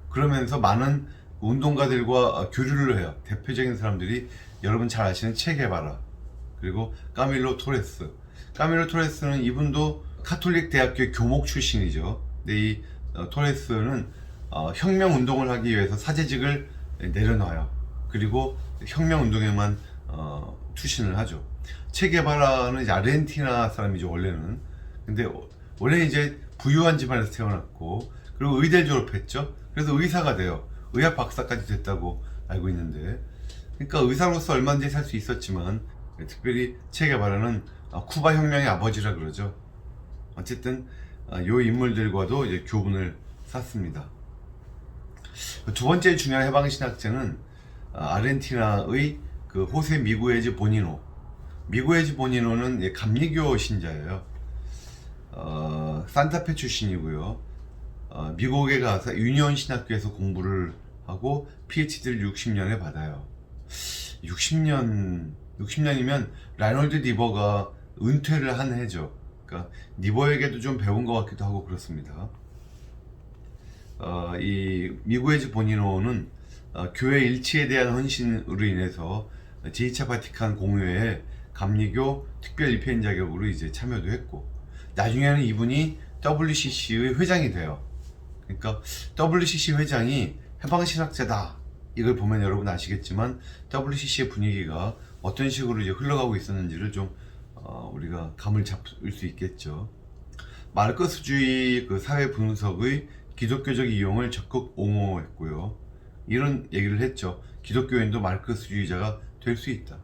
Speaker 1: 그러면서 많은 운동가들과 교류를 해요. 대표적인 사람들이 여러분 잘 아시는 체게바라 그리고 까밀로 토레스. 까밀로 토레스는 이분도 카톨릭 대학교 교목 출신이죠. 근데 이 토레스는 혁명 운동을 하기 위해서 사제직을 내려놔요. 그리고 혁명 운동에만 투신을 하죠. 체게바라는 이제 아르헨티나 사람이죠, 원래는. 근데 원래 이제 부유한 집안에서 태어났고 그리고 의대 졸업했죠. 그래서 의사가 돼요. 의학 박사까지 됐다고 알고 있는데, 그러니까 의사로서 얼마든지 살 수 있었지만 특별히 체게바라는 쿠바 혁명의 아버지라 그러죠. 어쨌든 요 인물들과도 이제 교훈을 샀습니다. 두 번째 중요한 해방신학자는 아르헨티나의 그 호세 미구에즈 보니노. 미구에즈 보니노는 감리교 신자예요. 산타페 출신이고요. 미국에 가서 유니온 신학교에서 공부를 하고 PhD를 60년에 받아요. 60년이면 라이놀드 니버가 은퇴를 한 해죠. 그러니까 니버에게도 좀 배운 것 같기도 하고 그렇습니다. 이 미구에즈 보니노는 교회 일치에 대한 헌신으로 인해서 제2차 바티칸 공회에 감리교 특별 입회인 자격으로 이제 참여도 했고, 나중에는 이분이 WCC의 회장이 돼요. 그러니까 WCC 회장이 해방신학자다, 이걸 보면 여러분 아시겠지만 WCC의 분위기가 어떤 식으로 이제 흘러가고 있었는지를 좀 우리가 감을 잡을 수 있겠죠. 마르크스주의 그 사회 분석의 기독교적 이용을 적극 옹호했고요. 이런 얘기를 했죠. 기독교인도 마르크스주의자가 될 수 있다.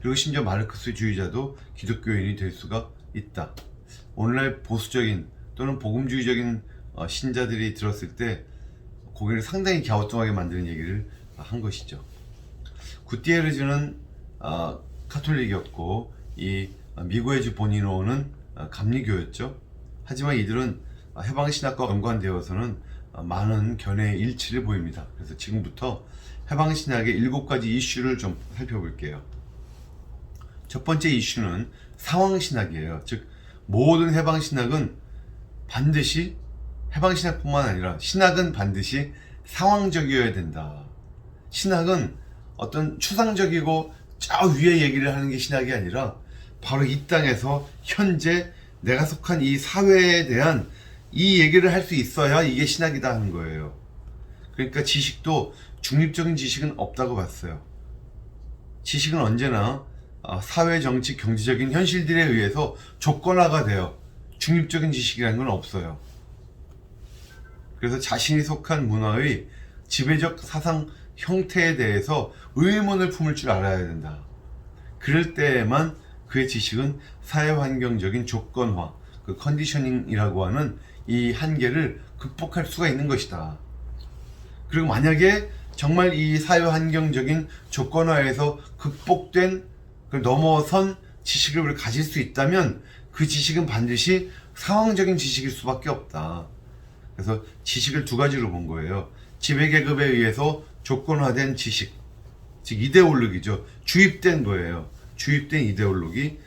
Speaker 1: 그리고 심지어 마르크스주의자도 기독교인이 될 수가 있다. 오늘날 보수적인 또는 복음주의적인 신자들이 들었을 때 고개를 상당히 갸우뚱하게 만드는 얘기를 한 것이죠. 구티에르즈는 카톨릭이었고 이 미구에즈 보니노는 감리교였죠. 하지만 이들은 해방신학과 연관되어서는 많은 견해의 일치를 보입니다. 그래서 지금부터 해방신학의 7가지 이슈를 좀 살펴볼게요. 첫 번째 이슈는 상황신학이에요. 즉 모든 해방신학은 반드시, 해방신학뿐만 아니라 신학은 반드시 상황적이어야 된다. 신학은 어떤 추상적이고 저 위에 얘기를 하는 게 신학이 아니라 바로 이 땅에서 현재 내가 속한 이 사회에 대한 이 얘기를 할 수 있어야 이게 신학이다 하는 거예요. 그러니까 지식도 중립적인 지식은 없다고 봤어요. 지식은 언제나 사회, 정치, 경제적인 현실들에 의해서 조건화가 돼요. 중립적인 지식이라는 건 없어요. 그래서 자신이 속한 문화의 지배적 사상 형태에 대해서 의문을 품을 줄 알아야 된다. 그럴 때에만 그의 지식은 사회환경적인 조건화, 그 컨디셔닝이라고 하는 이 한계를 극복할 수가 있는 것이다. 그리고 만약에 정말 이 사회환경적인 조건화에서 극복된, 넘어선 지식을 우리가 가질 수 있다면 그 지식은 반드시 상황적인 지식일 수밖에 없다. 그래서 지식을 두 가지로 본 거예요. 지배계급에 의해서 조건화된 지식, 즉 이데올로기죠. 주입된 거예요. 주입된 이데올로기,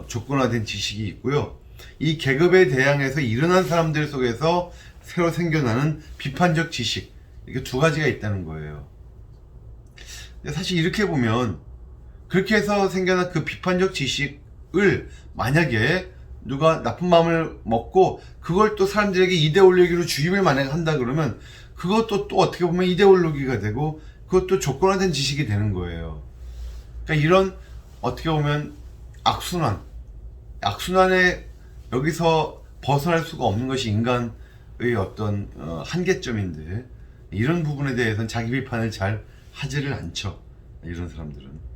Speaker 1: 조건화된 지식이 있고요. 이 계급에 대항해서 일어난 사람들 속에서 새로 생겨나는 비판적 지식, 이게 두 가지가 있다는 거예요. 사실 이렇게 보면 그렇게 해서 생겨난 그 비판적 지식을 만약에 누가 나쁜 마음을 먹고 그걸 또 사람들에게 이데올로기로 주입을 만약에 한다 그러면 그것도 또 어떻게 보면 이데올로기가 되고 그것도 조건화된 지식이 되는 거예요. 그러니까 이런 어떻게 보면 악순환에 여기서 벗어날 수가 없는 것이 인간의 어떤 한계점인데 이런 부분에 대해서는 자기 비판을 잘 하지를 않죠. 이런 사람들은.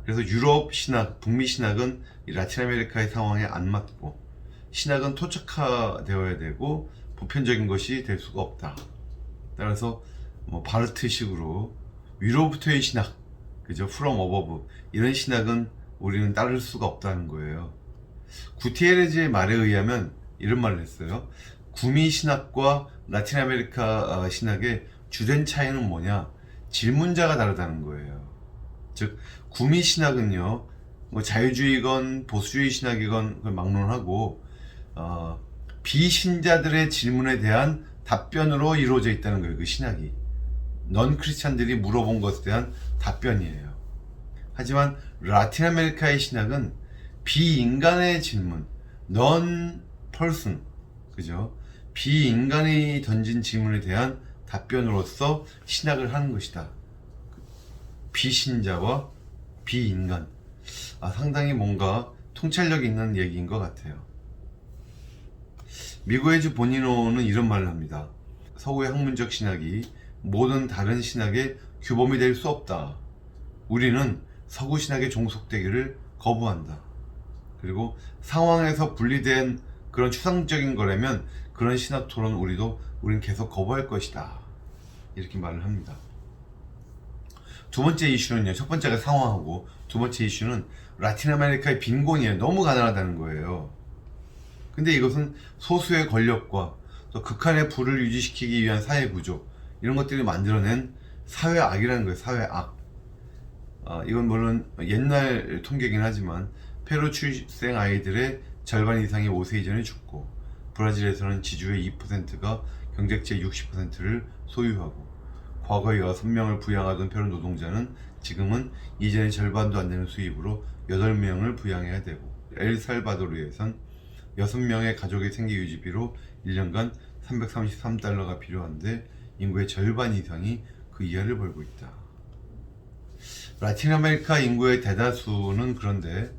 Speaker 1: 그래서 유럽 신학, 북미 신학은 이 라틴 아메리카의 상황에 안 맞고 신학은 토착화되어야 되고 보편적인 것이 될 수가 없다. 따라서 뭐 바르트식으로 위로부터의 신학, 그죠? from above 이런 신학은 우리는 따를 수가 없다는 거예요. 구티에레즈의 말에 의하면 이런 말을 했어요. 구미 신학과 라틴 아메리카 신학의 주된 차이는 뭐냐? 질문자가 다르다는 거예요. 즉 구미 신학은요, 뭐 자유주의건 보수주의 신학이건 그걸 막론하고 비신자들의 질문에 대한 답변으로 이루어져 있다는 거예요. 그 신학이 넌 크리스찬들이 물어본 것에 대한 답변이에요. 하지만 라틴 아메리카의 신학은 비인간의 질문, non person, 그죠? 비인간이 던진 질문에 대한 답변으로서 신학을 하는 것이다. 비신자와 비인간. 상당히 뭔가 통찰력 있는 얘기인 것 같아요. 미구에즈 보니노는 이런 말을 합니다. 서구의 학문적 신학이 모든 다른 신학의 규범이 될 수 없다. 우리는 서구 신학에 종속되기를 거부한다. 그리고 상황에서 분리된 그런 추상적인 거라면 그런 신학 토론 우린 계속 거부할 것이다. 이렇게 말을 합니다. 두 번째 이슈는요, 첫 번째가 상황하고 두 번째 이슈는 라틴 아메리카의 빈곤이에요. 너무 가난하다는 거예요. 근데 이것은 소수의 권력과 또 극한의 부를 유지시키기 위한 사회 구조, 이런 것들이 만들어낸 사회악이라는 거예요. 사회악. 이건 물론 옛날 통계긴 하지만 페루 출생 아이들의 절반 이상이 5세 이전에 죽고, 브라질에서는 지주의 2%가 경작지의 60%를 소유하고, 과거에 6명을 부양하던 페루 노동자는 지금은 이전의 절반도 안 되는 수입으로 8명을 부양해야 되고, 엘살바도르에선 6명의 가족의 생계 유지비로 1년간 333달러가 필요한데 인구의 절반 이상이 그 이하를 벌고 있다. 라틴 아메리카 인구의 대다수는 그런데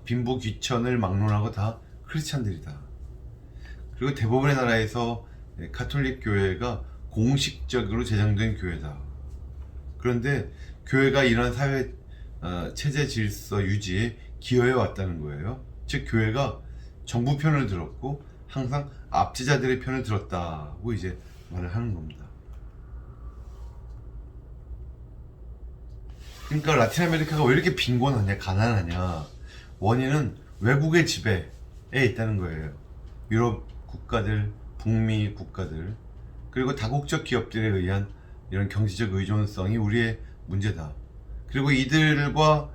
Speaker 1: 빈부귀천을 막론하고 다 크리스찬들이다. 그리고 대부분의 나라에서 가톨릭 교회가 공식적으로 제정된 교회다. 그런데 교회가 이런 사회 체제 질서 유지에 기여해 왔다는 거예요. 즉 교회가 정부 편을 들었고 항상 압제자들의 편을 들었다고 이제 말을 하는 겁니다. 그러니까 라틴 아메리카가 왜 이렇게 빈곤하냐, 가난하냐, 원인은 외국의 지배에 있다는 거예요. 유럽 국가들, 북미 국가들, 그리고 다국적 기업들에 의한 이런 경제적 의존성이 우리의 문제다. 그리고 이들과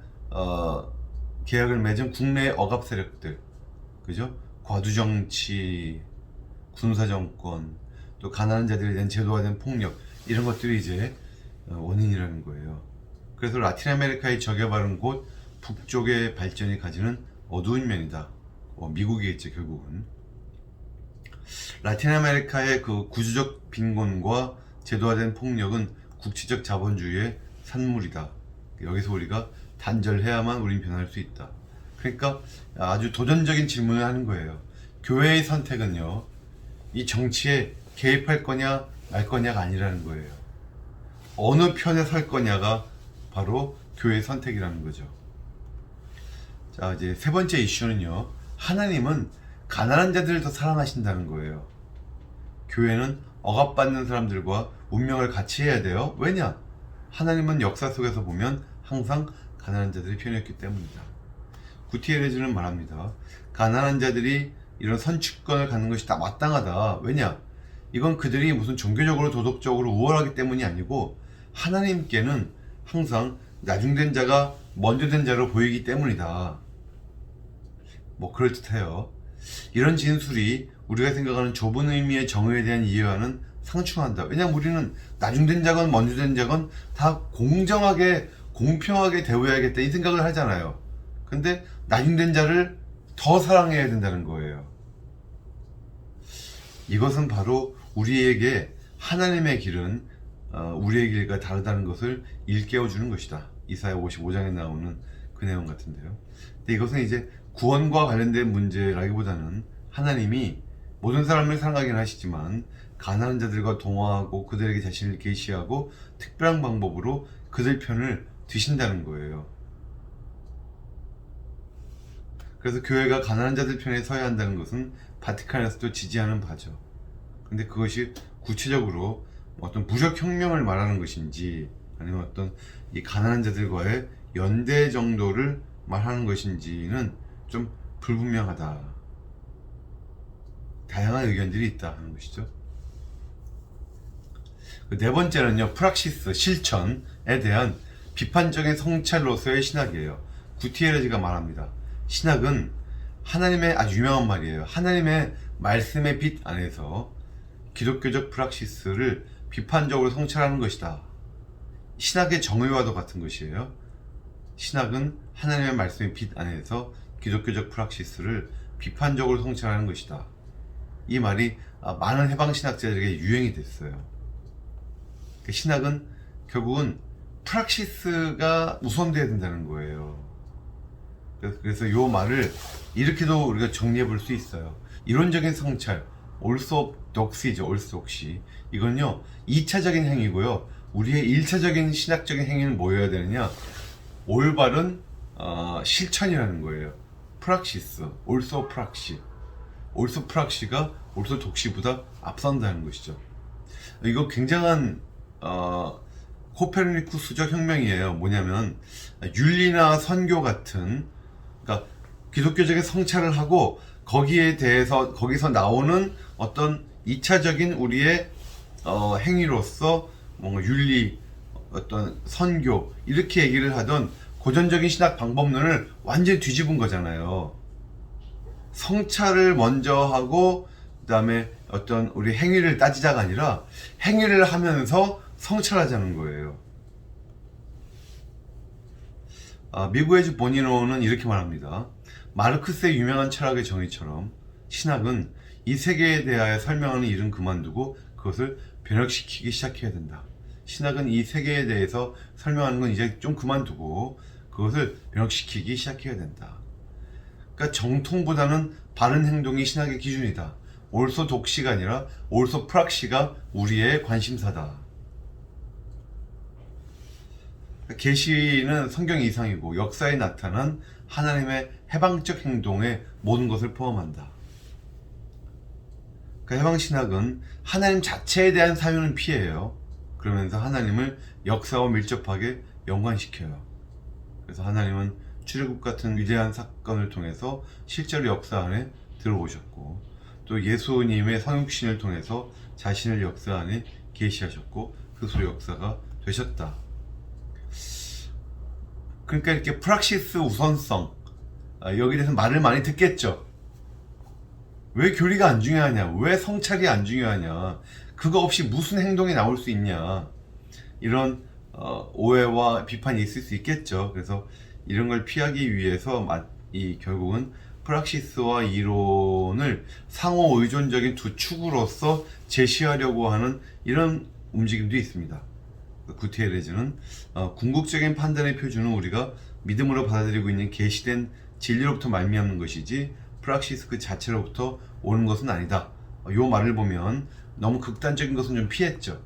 Speaker 1: 계약을 맺은 국내 억압 세력들, 그죠? 과두정치, 군사정권, 또 가난한 자들에 대한 제도화된 폭력, 이런 것들이 이제 원인이라는 거예요. 그래서 라틴 아메리카의 저개발은 곧 북쪽의 발전이 가지는 어두운 면이다. 미국이겠죠, 결국은. 라틴 아메리카의 그 구조적 빈곤과 제도화된 폭력은 국치적 자본주의의 산물이다. 여기서 우리가 단절해야만 우린 변할 수 있다. 그러니까 아주 도전적인 질문을 하는 거예요. 교회의 선택은요, 이 정치에 개입할 거냐 말 거냐가 아니라는 거예요. 어느 편에 설 거냐가 바로 교회의 선택이라는 거죠. 자, 이제 세 번째 이슈는요, 하나님은 가난한 자들을 더 사랑하신다는 거예요. 교회는 억압받는 사람들과 운명을 같이 해야 돼요. 왜냐? 하나님은 역사 속에서 보면 항상 가난한 자들이 편이었기 때문이다. 구티에레즈는 말합니다. 가난한 자들이 이런 선취권을 갖는 것이 다 마땅하다. 왜냐? 이건 그들이 무슨 종교적으로 도덕적으로 우월하기 때문이 아니고 하나님께는 항상 나중된 자가 먼저 된 자로 보이기 때문이다. 뭐 그럴듯해요. 이런 진술이 우리가 생각하는 좁은 의미의 정의에 대한 이해와는 상충한다. 왜냐하면 우리는 나중된 자건 먼저 된 자건 다 공정하게 공평하게 대우해야겠다 이 생각을 하잖아요. 근데 나중된 자를 더 사랑해야 된다는 거예요. 이것은 바로 우리에게 하나님의 길은 우리의 길과 다르다는 것을 일깨워주는 것이다. 이사야 55장에 나오는 그 내용 같은데요. 근데 이것은 이제 구원과 관련된 문제라기보다는 하나님이 모든 사람을 사랑하긴 하시지만 가난한 자들과 동화하고 그들에게 자신을 계시하고 특별한 방법으로 그들 편을 드신다는 거예요. 그래서 교회가 가난한 자들 편에 서야 한다는 것은 바티칸에서도 지지하는 바죠. 근데 그것이 구체적으로 어떤 부적 혁명을 말하는 것인지 아니면 어떤 이 가난한 자들과의 연대 정도를 말하는 것인지는 좀 불분명하다. 다양한 의견들이 있다 하는 것이죠. 네 번째는요, 프락시스, 실천에 대한 비판적인 성찰로서의 신학이에요. 구티에레즈가 말합니다. 신학은 하나님의 아주 유명한 말이에요. 하나님의 말씀의 빛 안에서 기독교적 프락시스를 비판적으로 성찰하는 것이다. 신학의 정의와도 같은 것이에요. 신학은 하나님의 말씀의 빛 안에서 기독교적 프락시스를 비판적으로 성찰하는 것이다. 이 말이 많은 해방신학자들에게 유행이 됐어요. 신학은 결국은 프락시스가 우선돼야 된다는 거예요. 그래서 이 말을 이렇게도 우리가 정리해 볼 수 있어요. 이론적인 성찰, 올소독시죠. 올소독시. 이건요 2차적인 행위고요. 우리의 1차적인 신학적인 행위는 뭐여야 되느냐? 올바른 실천이라는 거예요. 프락시스, 올소프락시. 올소프락시가 올소독시보다 앞선다는 것이죠. 이거 굉장한 코페르니쿠스적 혁명이에요. 뭐냐면 윤리나 선교 같은, 그러니까 기독교적인 성찰을 하고 거기에 대해서 거기서 나오는 어떤 2차적인 우리의 행위로서 뭔가 윤리, 어떤 선교 이렇게 얘기를 하던 고전적인 신학 방법론을 완전히 뒤집은 거잖아요. 성찰을 먼저 하고 그 다음에 어떤 우리 행위를 따지자가 아니라 행위를 하면서 성찰하자는 거예요. 미구에즈 보니노는 이렇게 말합니다. 마르크스의 유명한 철학의 정의처럼 신학은 이 세계에 대하여 설명하는 일은 그만두고 그것을 변혁시키기 시작해야 된다. 신학은 이 세계에 대해서 설명하는 건 이제 좀 그만두고 그것을 변혁시키기 시작해야 된다. 그러니까 정통보다는 바른 행동이 신학의 기준이다. 올소독시가 아니라 올소프락시가 우리의 관심사다. 계시는 성경 이상이고 역사에 나타난 하나님의 해방적 행동의 모든 것을 포함한다. 해방신학은 하나님 자체에 대한 사유는 피해요. 그러면서 하나님을 역사와 밀접하게 연관시켜요. 그래서 하나님은 출애굽 같은 위대한 사건을 통해서 실제로 역사 안에 들어오셨고, 또 예수님의 성육신을 통해서 자신을 역사 안에 계시하셨고 스스로 역사가 되셨다. 그러니까 이렇게 프락시스 우선성, 여기에 대해서 말을 많이 듣겠죠. 왜 교리가 안 중요하냐, 왜 성찰이 안 중요하냐, 그거 없이 무슨 행동이 나올 수 있냐, 이런 오해와 비판이 있을 수 있겠죠. 그래서 이런 걸 피하기 위해서 결국은 프락시스와 이론을 상호 의존적인 두 축으로서 제시하려고 하는 이런 움직임도 있습니다. 구티에레즈는 궁극적인 판단의 표준은 우리가 믿음으로 받아들이고 있는 계시된 진리로부터 말미암는 것이지 프락시스 그 자체로부터 오는 것은 아니다. 이 말을 보면 너무 극단적인 것은 좀 피했죠.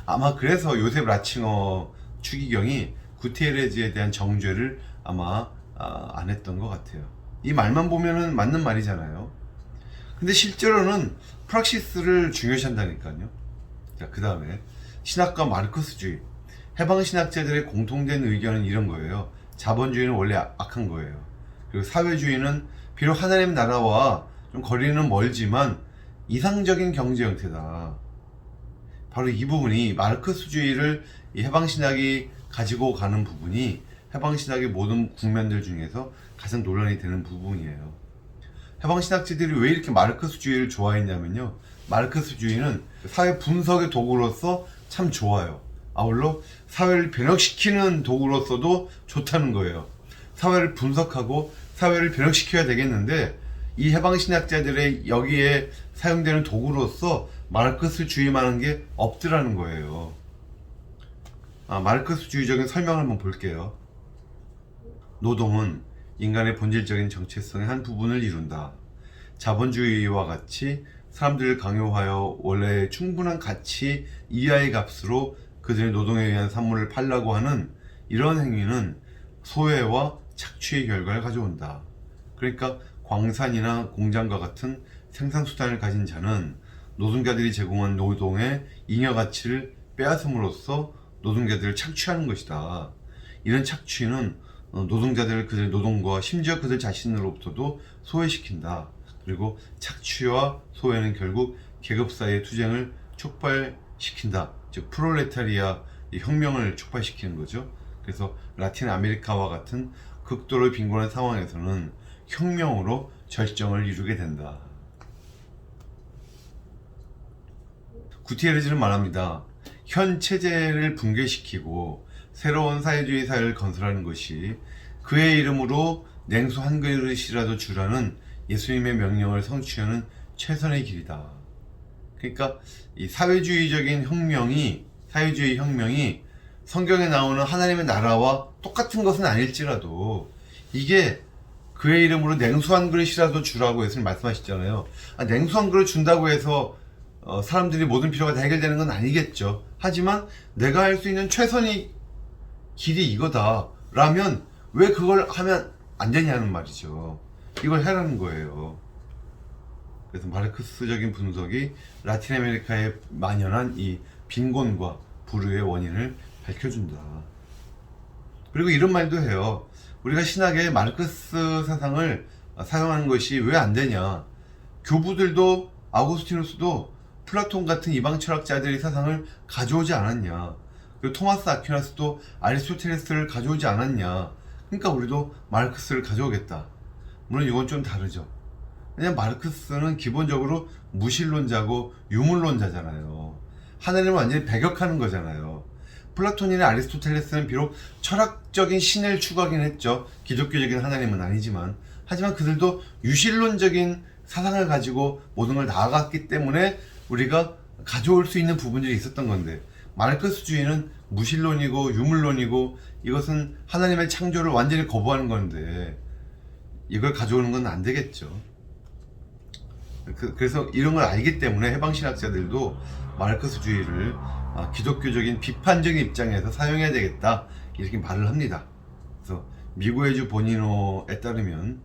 Speaker 1: 아마 그래서 요셉 라칭어 추기경이 구티에레즈에 대한 정죄를 아마 안 했던 것 같아요. 이 말만 보면은 맞는 말이잖아요. 근데 실제로는 프락시스를 중요시한다니까요. 자, 그 다음에 신학과 마르크스주의. 해방신학자들의 공통된 의견은 이런 거예요. 자본주의는 원래 악한 거예요. 그리고 사회주의는 비록 하나님 나라와 좀 거리는 멀지만 이상적인 경제 형태다. 바로 이 부분이 마르크스주의를 이 해방신학이 가지고 가는 부분이 해방신학의 모든 국면들 중에서 가장 논란이 되는 부분이에요. 해방신학자들이 왜 이렇게 마르크스주의를 좋아했냐면요, 마르크스주의는 사회 분석의 도구로서 참 좋아요. 아울러 사회를 변혁시키는 도구로서도 좋다는 거예요. 사회를 분석하고 사회를 변혁시켜야 되겠는데, 이 해방신학자들의 여기에 사용되는 도구로서 마르크스주의만한 게 없더라는 거예요. 마르크스주의적인 설명을 한번 볼게요. 노동은 인간의 본질적인 정체성의 한 부분을 이룬다. 자본주의와 같이 사람들을 강요하여 원래 충분한 가치 이하의 값으로 그들의 노동에 의한 산물을 팔라고 하는 이런 행위는 소외와 착취의 결과를 가져온다. 그러니까 광산이나 공장과 같은 생산수단을 가진 자는 노동자들이 제공한 노동의 잉여 가치를 빼앗음으로써 노동자들을 착취하는 것이다. 이런 착취는 노동자들을 그들의 노동과 심지어 그들 자신으로부터도 소외시킨다. 그리고 착취와 소외는 결국 계급 사이의 투쟁을 촉발시킨다. 즉 프롤레타리아 혁명을 촉발시키는 거죠. 그래서 라틴 아메리카와 같은 극도로 빈곤한 상황에서는 혁명으로 절정을 이루게 된다. 구티에르즈는 말합니다. 현 체제를 붕괴시키고 새로운 사회주의 사회를 건설하는 것이 그의 이름으로 냉수 한 그릇이라도 주라는 예수님의 명령을 성취하는 최선의 길이다. 그러니까 이 사회주의 혁명이 성경에 나오는 하나님의 나라와 똑같은 것은 아닐지라도 이게 그의 이름으로 냉수 한 그릇이라도 주라고 예수님 말씀하시잖아요. 냉수 한 그릇 준다고 해서 사람들이 모든 필요가 다 해결되는 건 아니겠죠. 하지만 내가 할 수 있는 최선의 길이 이거다 라면 왜 그걸 하면 안 되냐는 말이죠. 이걸 해라는 거예요. 그래서 마르크스적인 분석이 라틴 아메리카에 만연한 이 빈곤과 불우의 원인을 밝혀준다. 그리고 이런 말도 해요. 우리가 신학에 마르크스 사상을 사용하는 것이 왜 안 되냐. 교부들도 아우구스티누스도 플라톤 같은 이방 철학자들의 사상을 가져오지 않았냐. 그리고 토마스 아퀴나스도 아리스토텔레스를 가져오지 않았냐. 그러니까 우리도 마르크스를 가져오겠다. 물론 이건 좀 다르죠. 왜냐면 마르크스는 기본적으로 무신론자고 유물론자잖아요. 하나님을 완전히 배격하는 거잖아요. 플라톤이나 아리스토텔레스는 비록 철학적인 신을 추구하긴 했죠. 기독교적인 하나님은 아니지만. 하지만 그들도 유신론적인 사상을 가지고 모든 걸 나아갔기 때문에 우리가 가져올 수 있는 부분들이 있었던 건데, 마르크스주의는 무신론이고 유물론이고 이것은 하나님의 창조를 완전히 거부하는 건데 이걸 가져오는 건 안 되겠죠. 그래서 이런 걸 알기 때문에 해방신학자들도 마르크스주의를 기독교적인 비판적인 입장에서 사용해야 되겠다 이렇게 말을 합니다. 그래서 미구엘 주 보니노에 따르면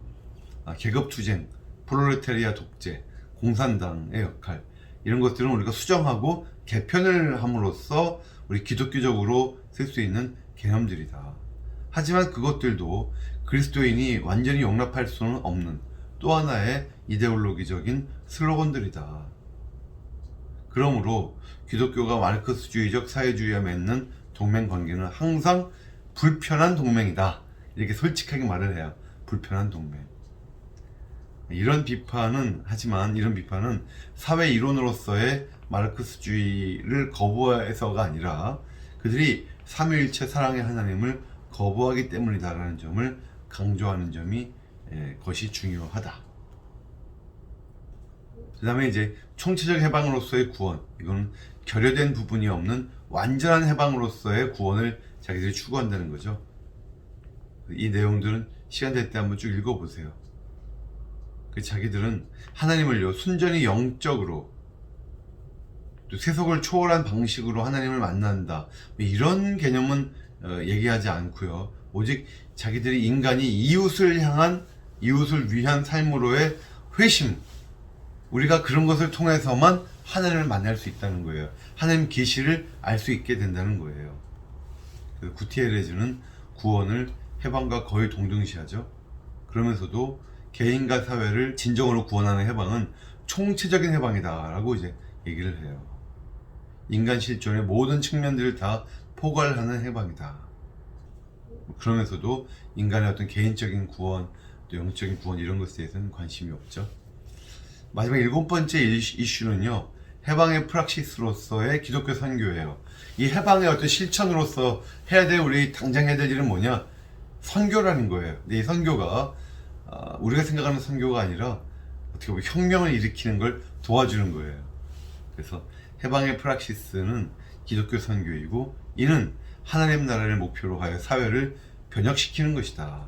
Speaker 1: 계급투쟁, 프롤레타리아 독재, 공산당의 역할 이런 것들은 우리가 수정하고 개편을 함으로써 우리 기독교적으로 쓸 수 있는 개념들이다. 하지만 그것들도 그리스도인이 완전히 용납할 수는 없는 또 하나의 이데올로기적인 슬로건들이다. 그러므로 기독교가 마르크스주의적 사회주의와 맺는 동맹관계는 항상 불편한 동맹이다. 이렇게 솔직하게 말을 해야 불편한 동맹. 하지만 이런 비판은 사회 이론으로서의 마르크스주의를 거부해서가 아니라 그들이 삼위일체 사랑의 하나님을 거부하기 때문이다라는 점을 강조하는 점이 것이 중요하다. 그 다음에 이제 총체적 해방으로서의 구원, 이건 결여된 부분이 없는 완전한 해방으로서의 구원을 자기들이 추구한다는 거죠. 이 내용들은 시간 될 때 한번 쭉 읽어보세요. 자기들은 하나님을요 순전히 영적으로 또 세속을 초월한 방식으로 하나님을 만난다 이런 개념은 얘기하지 않고요. 오직 자기들이 인간이 이웃을 위한 삶으로의 회심, 우리가 그런 것을 통해서만 하나님을 만날 수 있다는 거예요. 하나님 계시를 알 수 있게 된다는 거예요. 구티에레즈는 구원을 해방과 거의 동등시하죠. 그러면서도 개인과 사회를 진정으로 구원하는 해방은 총체적인 해방이다 라고 이제 얘기를 해요. 인간 실존의 모든 측면들을 다 포괄하는 해방이다. 그러면서도 인간의 어떤 개인적인 구원, 또 영적인 구원 이런 것에 대해서는 관심이 없죠. 마지막 7번째 이슈는요, 해방의 프락시스로서의 기독교 선교예요. 이 해방의 어떤 실천으로서 해야 될, 우리 당장 해야 될 일은 뭐냐? 선교라는 거예요. 근데 이 선교가 우리가 생각하는 선교가 아니라 어떻게 보면 혁명을 일으키는 걸 도와주는 거예요. 그래서 해방의 프락시스는 기독교 선교이고, 이는 하나님 나라를 목표로 하여 사회를 변혁시키는 것이다.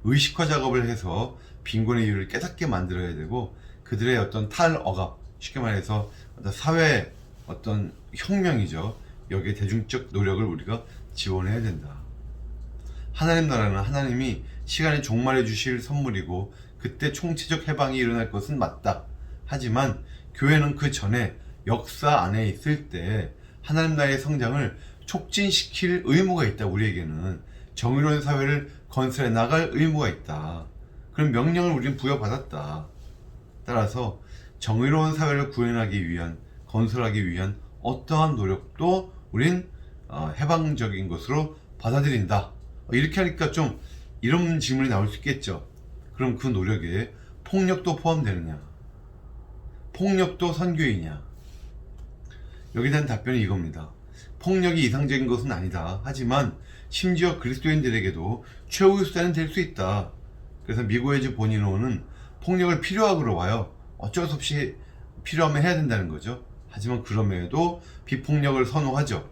Speaker 1: 의식화 작업을 해서 빈곤의 이유를 깨닫게 만들어야 되고, 그들의 어떤 탈억압, 쉽게 말해서 어떤 사회 어떤 혁명이죠. 여기에 대중적 노력을 우리가 지원해야 된다. 하나님 나라는 하나님이 시간에 종말해 주실 선물이고, 그때 총체적 해방이 일어날 것은 맞다. 하지만 교회는 그 전에 역사 안에 있을 때 하나님 나라의 성장을 촉진시킬 의무가 있다. 우리에게는 정의로운 사회를 건설해 나갈 의무가 있다. 그런 명령을 우리는 부여받았다. 따라서 정의로운 사회를 구현하기 위한, 건설하기 위한 어떠한 노력도 우린 해방적인 것으로 받아들인다. 이렇게 하니까 좀 이런 질문이 나올 수 있겠죠. 그럼 그 노력에 폭력도 포함되느냐? 폭력도 선교이냐? 여기에 대한 답변이 이겁니다. 폭력이 이상적인 것은 아니다. 하지만 심지어 그리스도인들에게도 최후의 수단은 될 수 있다. 그래서 미고에즈 보니노는 폭력을 필요하고로 와요. 어쩔 수 없이 필요하면 해야 된다는 거죠. 하지만 그럼에도 비폭력을 선호하죠.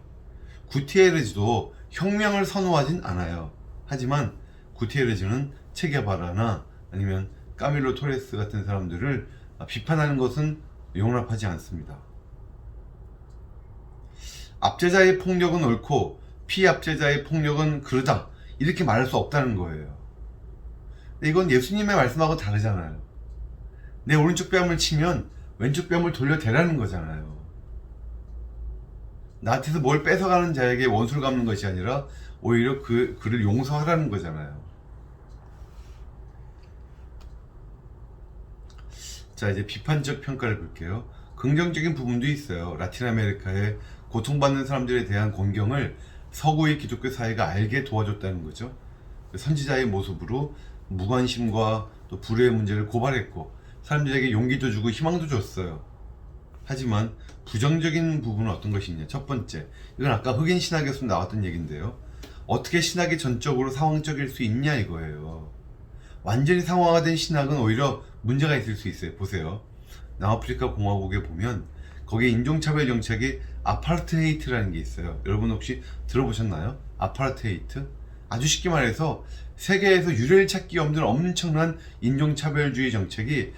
Speaker 1: 구티에르즈도 혁명을 선호하진 않아요. 하지만 구티에르즈는 체게바라나 아니면 까밀로 토레스 같은 사람들을 비판하는 것은 용납하지 않습니다. 압제자의 폭력은 옳고 피압제자의 폭력은 그르다, 이렇게 말할 수 없다는 거예요. 근데 이건 예수님의 말씀하고 다르잖아요. 내 오른쪽 뺨을 치면 왼쪽 뺨을 돌려대라는 거잖아요. 나한테서 뭘 뺏어가는 자에게 원수를 갚는 것이 아니라 오히려 그를 용서하라는 거잖아요. 자, 이제 비판적 평가를 볼게요. 긍정적인 부분도 있어요. 라틴 아메리카의 고통받는 사람들에 대한 공경을 서구의 기독교 사회가 알게 도와줬다는 거죠. 선지자의 모습으로 무관심과 또 불의의 문제를 고발했고, 사람들에게 용기도 주고 희망도 줬어요. 하지만 부정적인 부분은 어떤 것이냐? 첫 번째, 이건 아까 흑인 신학에서 나왔던 얘기인데요. 어떻게 신학이 전적으로 상황적일 수 있냐 이거예요. 완전히 상황화된 신학은 오히려 문제가 있을 수 있어요. 보세요. 남아프리카 공화국에 보면 거기에 인종차별 정책이 아파르테이트라는 게 있어요. 여러분 혹시 들어보셨나요? 아파르테이트? 아주 쉽게 말해서 세계에서 유례를 찾기 없는 엄청난 인종차별주의 정책이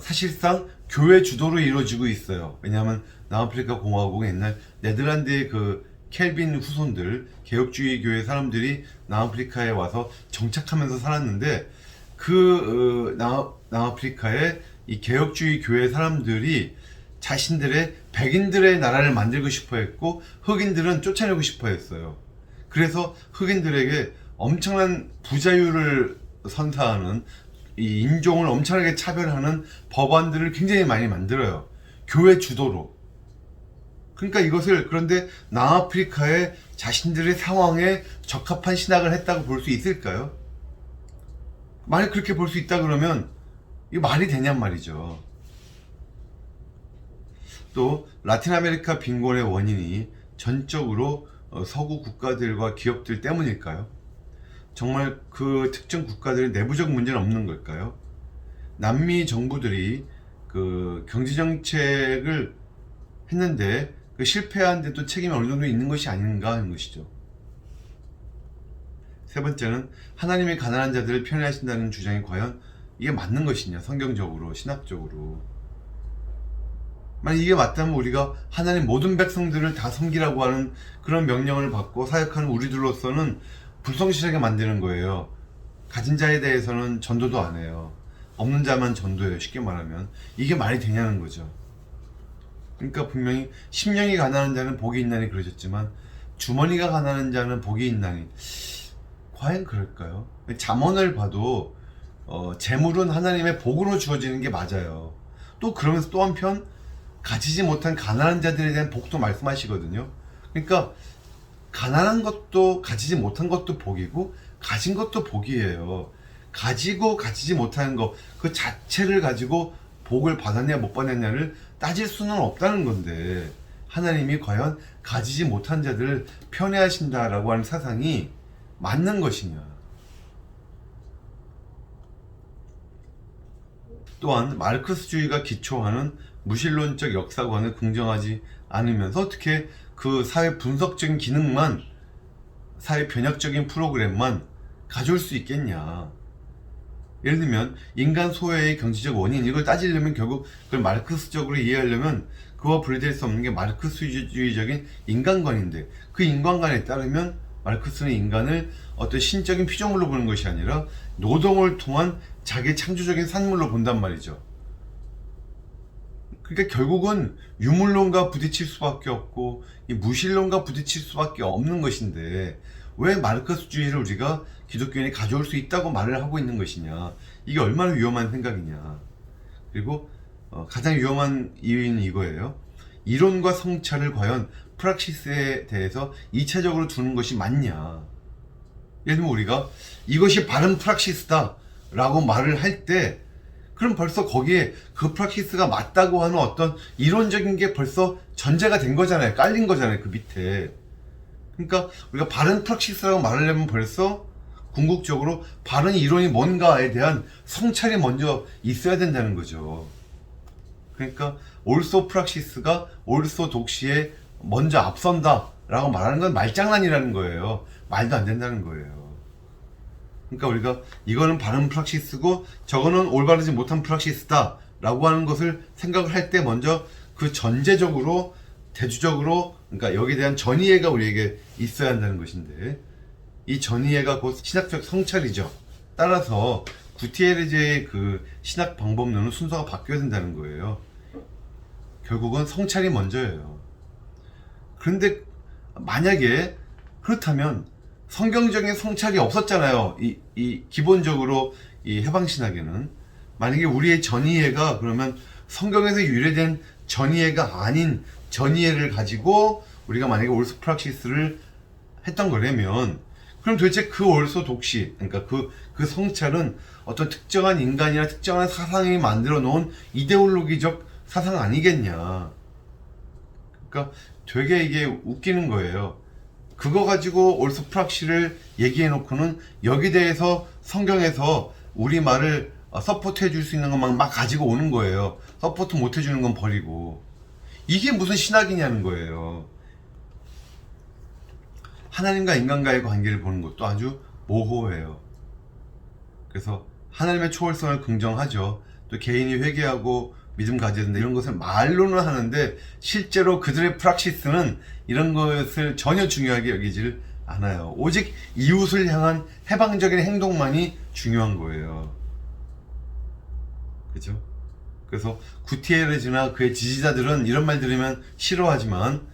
Speaker 1: 사실상 교회 주도로 이루어지고 있어요. 왜냐하면 남아프리카 공화국은 옛날 네덜란드의 그 켈빈 후손들, 개혁주의 교회 사람들이 남아프리카에 와서 정착하면서 살았는데, 남아프리카의 이 개혁주의 교회 사람들이 자신들의 백인들의 나라를 만들고 싶어 했고, 흑인들은 쫓아내고 싶어 했어요. 그래서 흑인들에게 엄청난 부자유를 선사하는, 이 인종을 엄청나게 차별하는 법안들을 굉장히 많이 만들어요. 교회 주도로. 그러니까 그런데 남아프리카의 자신들의 상황에 적합한 신학을 했다고 볼 수 있을까요? 만약 그렇게 볼 수 있다 그러면 이게 말이 되냔 말이죠. 또 라틴 아메리카 빈곤의 원인이 전적으로 서구 국가들과 기업들 때문일까요? 정말 그 특정 국가들의 내부적 문제는 없는 걸까요? 남미 정부들이 그 경제정책을 했는데 그 실패한 데도 책임이 어느 정도 있는 것이 아닌가 하는 것이죠. 세 번째는 하나님이 가난한 자들을 편애하신다는 주장이 과연 이게 맞는 것이냐, 성경적으로, 신학적으로. 만약 이게 맞다면 우리가 하나님 모든 백성들을 다 섬기라고 하는 그런 명령을 받고 사역하는 우리들로서는 불성실하게 만드는 거예요. 가진 자에 대해서는 전도도 안 해요. 없는 자만 전도해요. 쉽게 말하면. 이게 말이 되냐는 거죠. 그러니까 분명히 심령이 가난한 자는 복이 있나니 그러셨지만, 주머니가 가난한 자는 복이 있나니, 과연 그럴까요? 잠언을 봐도 재물은 하나님의 복으로 주어지는 게 맞아요. 또 그러면서 또 한편 가지지 못한 가난한 자들에 대한 복도 말씀하시거든요. 그러니까 가난한 것도 가지지 못한 것도 복이고 가진 것도 복이에요. 가지고 가지지 못하는 것 그 자체를 가지고 복을 받았냐 못 받았냐를 따질 수는 없다는 건데, 하나님이 과연 가지지 못한 자들을 편애하신다라고 하는 사상이 맞는 것이냐. 또한 마르크스주의가 기초하는 무신론적 역사관을 긍정하지 않으면서 어떻게 그 사회 분석적인 기능만, 사회 변혁적인 프로그램만 가져올 수 있겠냐. 예를 들면 인간 소외의 경제적 원인, 이걸 따지려면 결국 그걸 마르크스적으로 이해하려면 그와 분리될 수 없는 게 마르크스주의적인 인간관인데, 그 인간관에 따르면 마르크스는 인간을 어떤 신적인 피조물로 보는 것이 아니라 노동을 통한 자기 창조적인 산물로 본단 말이죠. 그러니까 결국은 유물론과 부딪힐 수밖에 없고 이 무신론과 부딪힐 수밖에 없는 것인데, 왜 마르크스주의를 우리가 기독교인이 가져올 수 있다고 말을 하고 있는 것이냐. 이게 얼마나 위험한 생각이냐. 그리고 가장 위험한 이유는 이거예요. 이론과 성찰을 과연 프락시스에 대해서 2차적으로 두는 것이 맞냐. 예를 들면 우리가 이것이 바른 프락시스다 라고 말을 할 때, 그럼 벌써 거기에 그 프락시스가 맞다고 하는 어떤 이론적인 게 벌써 전제가 된 거잖아요. 깔린 거잖아요, 그 밑에. 그러니까 우리가 바른 프락시스라고 말하려면 벌써 궁극적으로 바른 이론이 뭔가에 대한 성찰이 먼저 있어야 된다는 거죠. 그러니까 올소 프락시스가 올소 독시에 먼저 앞선다 라고 말하는 건 말장난이라는 거예요. 말도 안 된다는 거예요. 그러니까 우리가 이거는 바른 프락시스고 저거는 올바르지 못한 프락시스다 라고 하는 것을 생각을 할 때 먼저 그 전제적으로 대주적으로, 그러니까 여기에 대한 전이해가 우리에게 있어야 한다는 것인데, 이 전이해가 곧 신학적 성찰이죠. 따라서 구티에르제의 그 신학 방법론은 순서가 바뀌어야 된다는 거예요. 결국은 성찰이 먼저예요. 그런데 만약에 그렇다면 성경적인 성찰이 없었잖아요. 이 기본적으로 이 해방신학에는. 만약에 우리의 전이해가 그러면 성경에서 유래된 전이해가 아닌 전이해를 가지고 우리가 만약에 올소 프락시스를 했던 거라면, 그럼 도대체 그 올소 독시, 그러니까 그 성찰은 어떤 특정한 인간이나 특정한 사상이 만들어 놓은 이데올로기적 사상 아니겠냐. 그러니까 되게 이게 웃기는 거예요. 그거 가지고 올소 프락시를 얘기해 놓고는 여기 대해서 성경에서 우리 말을 서포트 해줄 수 있는 것만 막 가지고 오는 거예요. 서포트 못 해주는 건 버리고. 이게 무슨 신학이냐는 거예요. 하나님과 인간과의 관계를 보는 것도 아주 모호해요. 그래서 하나님의 초월성을 긍정하죠. 또 개인이 회개하고 믿음 가져야 된다, 이런 것을 말로는 하는데 실제로 그들의 프락시스는 이런 것을 전혀 중요하게 여기질 않아요. 오직 이웃을 향한 해방적인 행동만이 중요한 거예요. 그죠? 그래서 구티에르즈나 그의 지지자들은 이런 말 들으면 싫어하지만,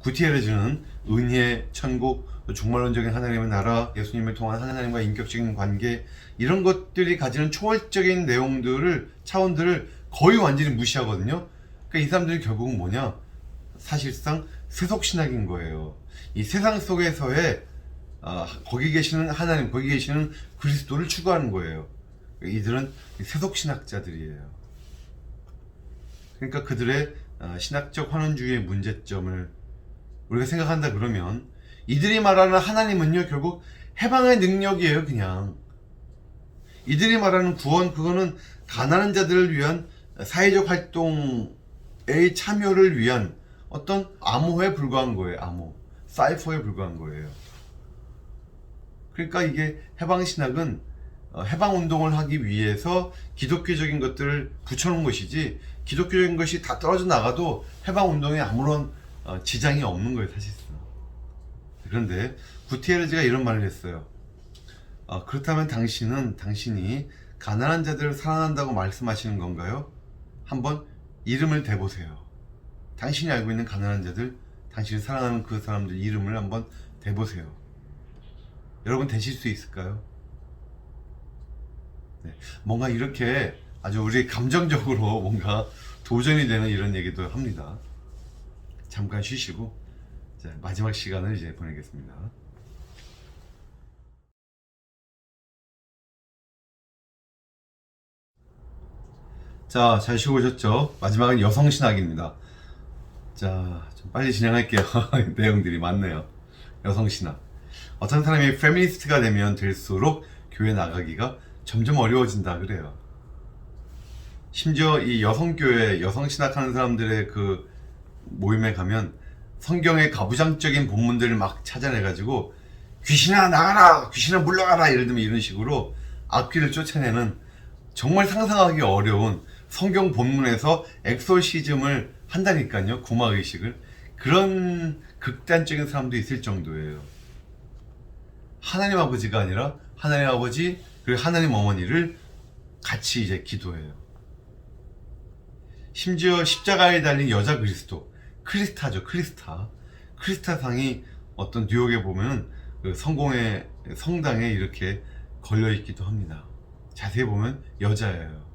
Speaker 1: 구티에르즈는 은혜, 천국, 종말론적인 하나님의 나라, 예수님을 통한 하나님과 인격적인 관계, 이런 것들이 가지는 초월적인 내용들을, 차원들을 거의 완전히 무시하거든요. 그러니까 이 사람들이 결국은 뭐냐? 사실상 세속신학인 거예요. 이 세상 속에서의 거기 계시는 하나님, 거기 계시는 그리스도를 추구하는 거예요. 이들은 세속신학자들이에요. 그러니까 그들의 신학적 환원주의의 문제점을 우리가 생각한다 그러면, 이들이 말하는 하나님은요 결국 해방의 능력이에요. 그냥 이들이 말하는 구원, 그거는 가난한 자들을 위한 사회적 활동의 참여를 위한 어떤 암호에 불과한 거예요. 암호, 사이퍼에 불과한 거예요. 그러니까 이게 해방신학은 해방운동을 하기 위해서 기독교적인 것들을 붙여놓은 것이지, 기독교적인 것이 다 떨어져 나가도 해방운동에 아무런 지장이 없는 거예요, 사실상. 그런데 구티에르즈가 이런 말을 했어요. 그렇다면 당신이 가난한 자들을 사랑한다고 말씀하시는 건가요? 한번 이름을 대보세요. 당신이 알고 있는 가난한 자들, 당신이 사랑하는 그 사람들 이름을 한번 대보세요. 여러분 되실 수 있을까요? 네. 뭔가 이렇게 아주 우리 감정적으로 뭔가 도전이 되는 이런 얘기도 합니다. 잠깐 쉬시고 자, 마지막 시간을 이제 보내겠습니다. 자, 잘 쉬고 오셨죠? 마지막은 여성신학입니다. 자, 좀 빨리 진행할게요. 내용들이 많네요. 여성신학. 어떤 사람이 페미니스트가 되면 될수록 교회 나가기가 점점 어려워진다 그래요. 심지어 이 여성교회, 여성신학하는 사람들의 그 모임에 가면 성경의 가부장적인 본문들을 막 찾아내가지고 귀신아 나가라! 귀신아 물러가라! 예를 들면 이런 식으로 악귀를 쫓아내는 정말 상상하기 어려운 성경 본문에서 엑소시즘을 한다니까요. 구마의식을. 그런 극단적인 사람도 있을 정도예요. 하나님 아버지가 아니라 하나님 아버지 그리고 하나님 어머니를 같이 이제 기도해요. 심지어 십자가에 달린 여자 그리스도, 크리스타죠. 크리스타상이 어떤 뉴욕에 보면 그 성공의 성당에 이렇게 걸려 있기도 합니다. 자세히 보면 여자예요.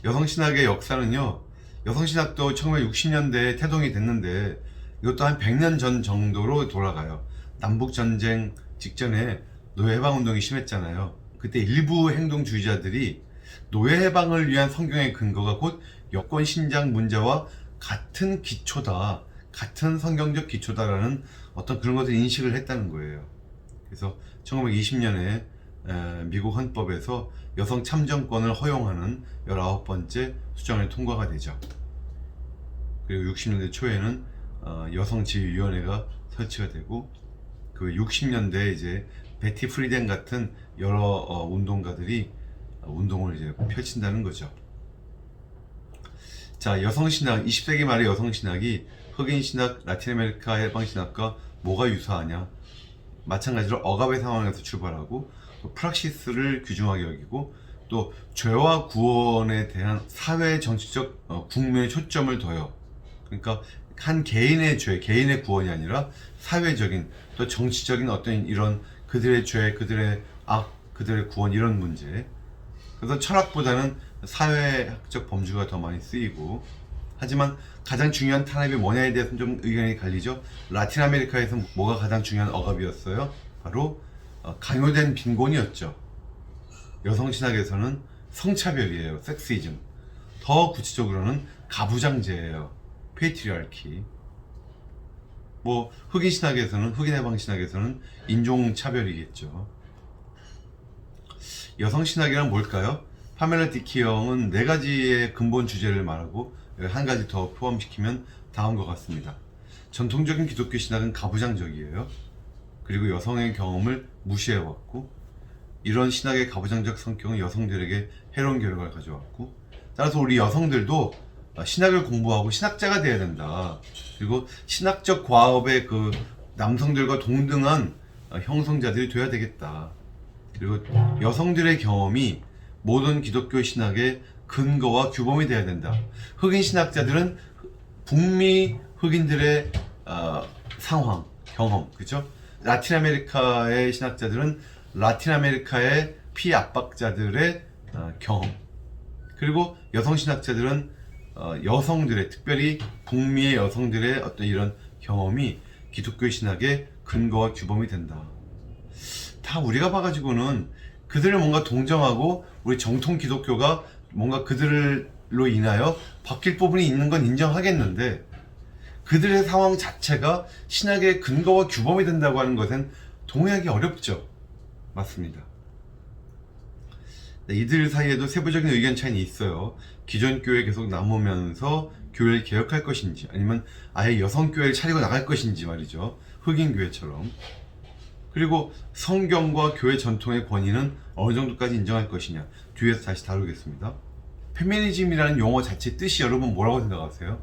Speaker 1: 여성신학의 역사는요, 여성신학도 1960년대에 태동이 됐는데 이것도 한 100년 전 정도로 돌아가요. 남북전쟁 직전에 노예해방운동이 심했잖아요. 그때 일부 행동주의자들이 노예해방을 위한 성경의 근거가 곧 여권신장 문제와 같은 기초다, 같은 성경적 기초다라는 어떤 그런 것을 인식을 했다는 거예요. 그래서 1920년에 미국 헌법에서 여성 참정권을 허용하는 19번째 수정안이 통과가 되죠. 그리고 60년대 초에는 여성지휘위원회가 설치가 되고 그 60년대에 이제 베티 프리덴 같은 여러 운동가들이 운동을 이제 펼친다는 거죠. 자, 여성신학, 20세기 말의 여성신학이 흑인신학, 라틴아메리카 해방신학과 뭐가 유사하냐? 마찬가지로 억압의 상황에서 출발하고 또 프락시스를 귀중하게 여기고 또 죄와 구원에 대한 사회 정치적 국면의 초점을 둬요. 그러니까 한 개인의 죄, 개인의 구원이 아니라 사회적인 또 정치적인 어떤 이런 그들의 죄, 그들의 악, 그들의 구원 이런 문제. 그래서 철학보다는 사회학적 범주가 더 많이 쓰이고, 하지만 가장 중요한 탄압이 뭐냐에 대해서는 좀 의견이 갈리죠. 라틴 아메리카에서 뭐가 가장 중요한 억압이었어요? 바로 강요된 빈곤이었죠. 여성신학에서는 성차별이에요. 섹시즘. 더 구체적으로는 가부장제예요. 페이트리아키. 뭐 흑인신학에서는, 흑인해방신학에서는 인종차별이겠죠. 여성신학이란 뭘까요? 파멜라 디키영은 4가지의 근본 주제를 말하고 한 가지 더 포함시키면 다음과 같습니다. 전통적인 기독교 신학은 가부장적이에요. 그리고 여성의 경험을 무시해왔고, 이런 신학의 가부장적 성격은 여성들에게 해로운 결과를 가져왔고, 따라서 우리 여성들도 신학을 공부하고 신학자가 돼야 된다. 그리고 신학적 과업의 그 남성들과 동등한 형성자들이 돼야 되겠다. 그리고 여성들의 경험이 모든 기독교 신학의 근거와 규범이 돼야 된다. 흑인 신학자들은 북미 흑인들의 상황, 경험, 그죠? 라틴 아메리카의 신학자들은 라틴 아메리카의 피압박자들의 경험. 그리고 여성 신학자들은 여성들의, 특별히 북미의 여성들의 어떤 이런 경험이 기독교 신학의 근거와 규범이 된다. 다 우리가 봐가지고는 그들을 뭔가 동정하고 우리 정통 기독교가 뭔가 그들로 인하여 바뀔 부분이 있는 건 인정하겠는데, 그들의 상황 자체가 신학의 근거와 규범이 된다고 하는 것은 동의하기 어렵죠. 맞습니다. 네, 이들 사이에도 세부적인 의견 차이는 있어요. 기존 교회 계속 남으면서 교회를 개혁할 것인지, 아니면 아예 여성 교회를 차리고 나갈 것인지 말이죠. 흑인 교회처럼. 그리고 성경과 교회 전통의 권위는 어느 정도까지 인정할 것이냐, 뒤에서 다시 다루겠습니다. 페미니즘이라는 용어 자체 뜻이 여러분 뭐라고 생각하세요?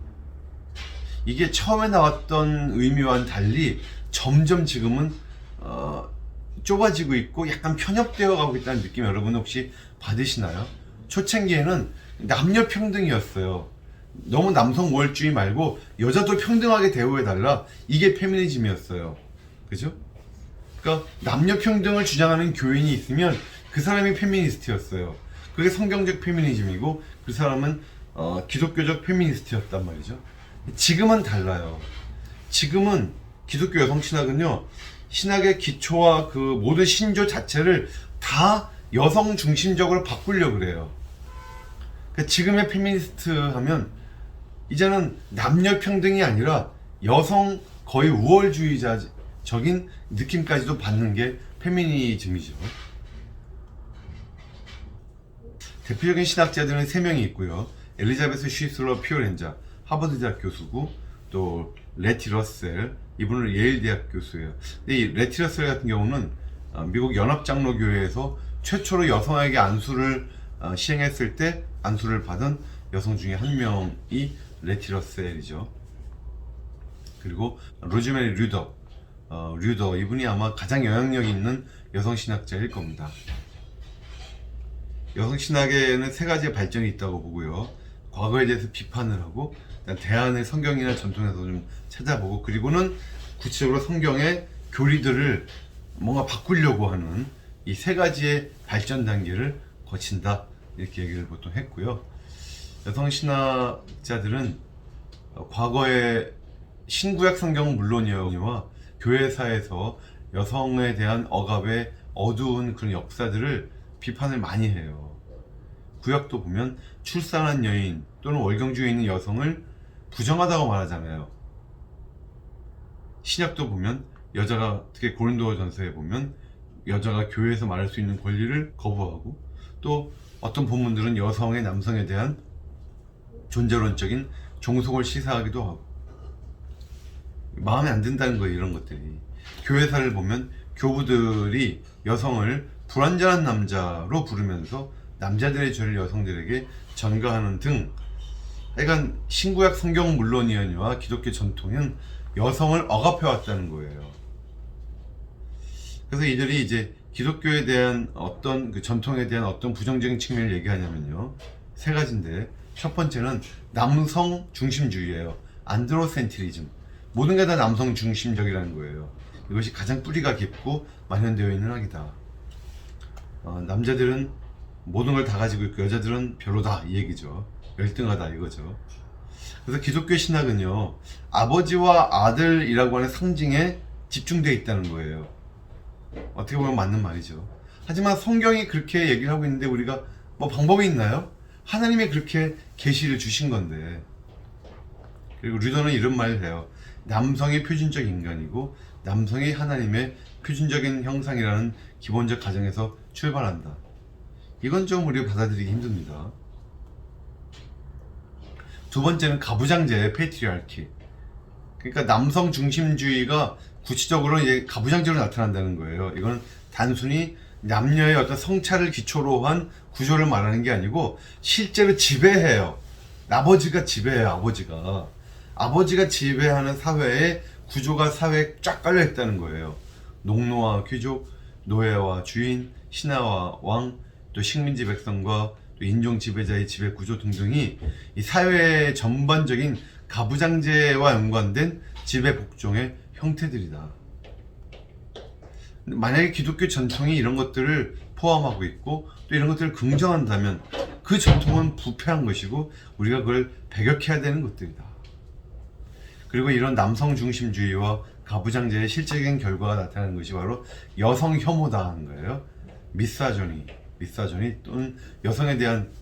Speaker 1: 이게 처음에 나왔던 의미와는 달리 점점 지금은 좁아지고 있고 약간 편협되어 가고 있다는 느낌 여러분 혹시 받으시나요? 초창기에는 남녀 평등이었어요. 너무 남성 우월주의 말고 여자도 평등하게 대우해달라, 이게 페미니즘이었어요. 그죠? 그러니까 남녀 평등을 주장하는 교인이 있으면 그 사람이 페미니스트였어요. 그게 성경적 페미니즘이고 그 사람은 기독교적 페미니스트였단 말이죠. 지금은 달라요. 지금은 기독교 여성 신학은요, 신학의 기초와 그 모든 신조 자체를 다 여성 중심적으로 바꾸려고 그래요. 그러니까 지금의 페미니스트 하면 이제는 남녀 평등이 아니라 여성 거의 우월주의자적인 느낌까지도 받는 게 페미니즘이죠. 대표적인 신학자들은 3명이 있고요. 엘리자베스 쉬슬러 피오렌자, 하버드 대학 교수고, 또 레티 러셀, 이분은 예일 대학 교수예요. 근데 이 레티 러셀 같은 경우는 미국 연합장로교회에서 최초로 여성에게 안수를 시행했을 때 안수를 받은 여성 중에 한 명이 레티 러셀이죠. 그리고 로즈메리 류더, 이분이 아마 가장 영향력 있는 여성 신학자일 겁니다. 여성 신학에는 3가지의 발전이 있다고 보고요. 과거에 대해서 비판을 하고, 대안을 성경이나 전통에서 좀 찾아보고, 그리고는 구체적으로 성경의 교리들을 뭔가 바꾸려고 하는 이 3가지의 발전 단계를 거친다, 이렇게 얘기를 보통 했고요. 여성 신학자들은 과거의 신구약 성경 물론이와 교회사에서 여성에 대한 억압의 어두운 그런 역사들을 비판을 많이 해요. 구약도 보면 출산한 여인 또는 월경주에 있는 여성을 부정하다고 말하잖아요. 신약도 보면 여자가, 특히 고린도전서에 보면 여자가 교회에서 말할 수 있는 권리를 거부하고, 또 어떤 본문들은 여성의 남성에 대한 존재론적인 종속을 시사하기도 하고, 마음에 안 든다는 거예요, 이런 것들이. 교회사를 보면 교부들이 여성을 불완전한 남자로 부르면서 남자들의 죄를 여성들에게 전가하는 등, 하여간 신구약 성경 물론이언이와 기독교 전통은 여성을 억압해왔다는 거예요. 그래서 이들이 이제 기독교에 대한 어떤 그 전통에 대한 어떤 부정적인 측면을 얘기하냐면요, 3가지인데, 첫 번째는 남성 중심주의예요. 안드로센트리즘. 모든 게 다 남성 중심적이라는 거예요. 이것이 가장 뿌리가 깊고 만연되어 있는 학이다. 남자들은 모든 걸 다 가지고 있고 여자들은 별로다, 이 얘기죠. 열등하다, 이거죠. 그래서 기독교 신학은요, 아버지와 아들이라고 하는 상징에 집중되어 있다는 거예요. 어떻게 보면 맞는 말이죠. 하지만 성경이 그렇게 얘기를 하고 있는데 우리가 뭐 방법이 있나요? 하나님이 그렇게 계시를 주신 건데. 그리고 류더는 이런 말을 해요. 남성이 표준적 인간이고 남성이 하나님의 표준적인 형상이라는 기본적 가정에서 출발한다. 이건 좀 우리가 받아들이기 힘듭니다. 두 번째는 가부장제의 페트리아키. 그러니까 남성 중심주의가 구체적으로 이제 가부장제로 나타난다는 거예요. 이건 단순히 남녀의 어떤 성차를 기초로 한 구조를 말하는 게 아니고 실제로 지배해요. 아버지가 지배해요. 아버지가 지배하는 사회의 구조가 사회에 쫙 깔려 있다는 거예요. 농노와 귀족, 노예와 주인, 신하와 왕, 또 식민지 백성과 또 인종 지배자의 지배 구조 등등이 이 사회의 전반적인 가부장제와 연관된 지배 복종의 형태들이다. 만약에 기독교 전통이 이런 것들을 포함하고 있고 또 이런 것들을 긍정한다면 그 전통은 부패한 것이고 우리가 그걸 배격해야 되는 것들이다. 그리고 이런 남성 중심주의와 가부장제의 실질적인 결과가 나타나는 것이 바로 여성 혐오다 하는 거예요. 미사조니 또는 여성에 대한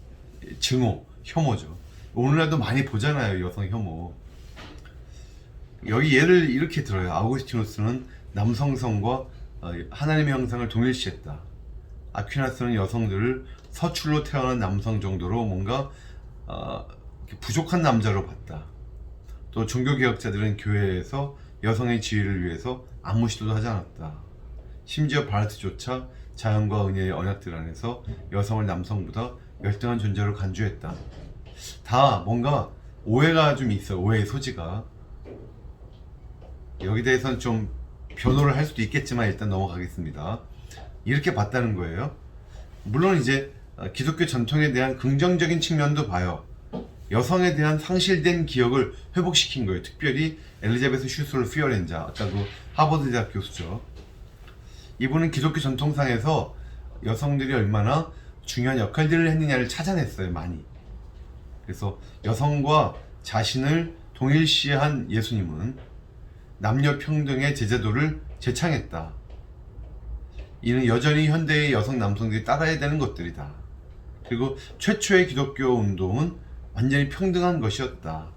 Speaker 1: 증오, 혐오죠. 오늘날도 많이 보잖아요, 여성 혐오. 여기 예를 이렇게 들어요. 아우구스티누스는 남성성과 하나님의 형상을 동일시했다. 아퀴나스는 여성들을 서출로 태어난 남성 정도로 뭔가 부족한 남자로 봤다. 또 종교개혁자들은 교회에서 여성의 지위를 위해서 아무 시도도 하지 않았다. 심지어 바르트조차 자연과 은혜의 언약들 안에서 여성을 남성보다 열등한 존재로 간주했다. 다 뭔가 오해가 좀 있어요. 오해의 소지가. 여기 대해서는 좀 변호를 할 수도 있겠지만 일단 넘어가겠습니다. 이렇게 봤다는 거예요. 물론 이제 기독교 전통에 대한 긍정적인 측면도 봐요. 여성에 대한 상실된 기억을 회복시킨 거예요. 특별히 엘리자베스 슈슬러 피어렌자, 아까 그 하버드 대학 교수죠. 이분은 기독교 전통상에서 여성들이 얼마나 중요한 역할들을 했느냐를 찾아냈어요, 많이. 그래서 여성과 자신을 동일시한 예수님은 남녀 평등의 제자도를 제창했다. 이는 여전히 현대의 여성 남성들이 따라야 되는 것들이다. 그리고 최초의 기독교 운동은 완전히 평등한 것이었다.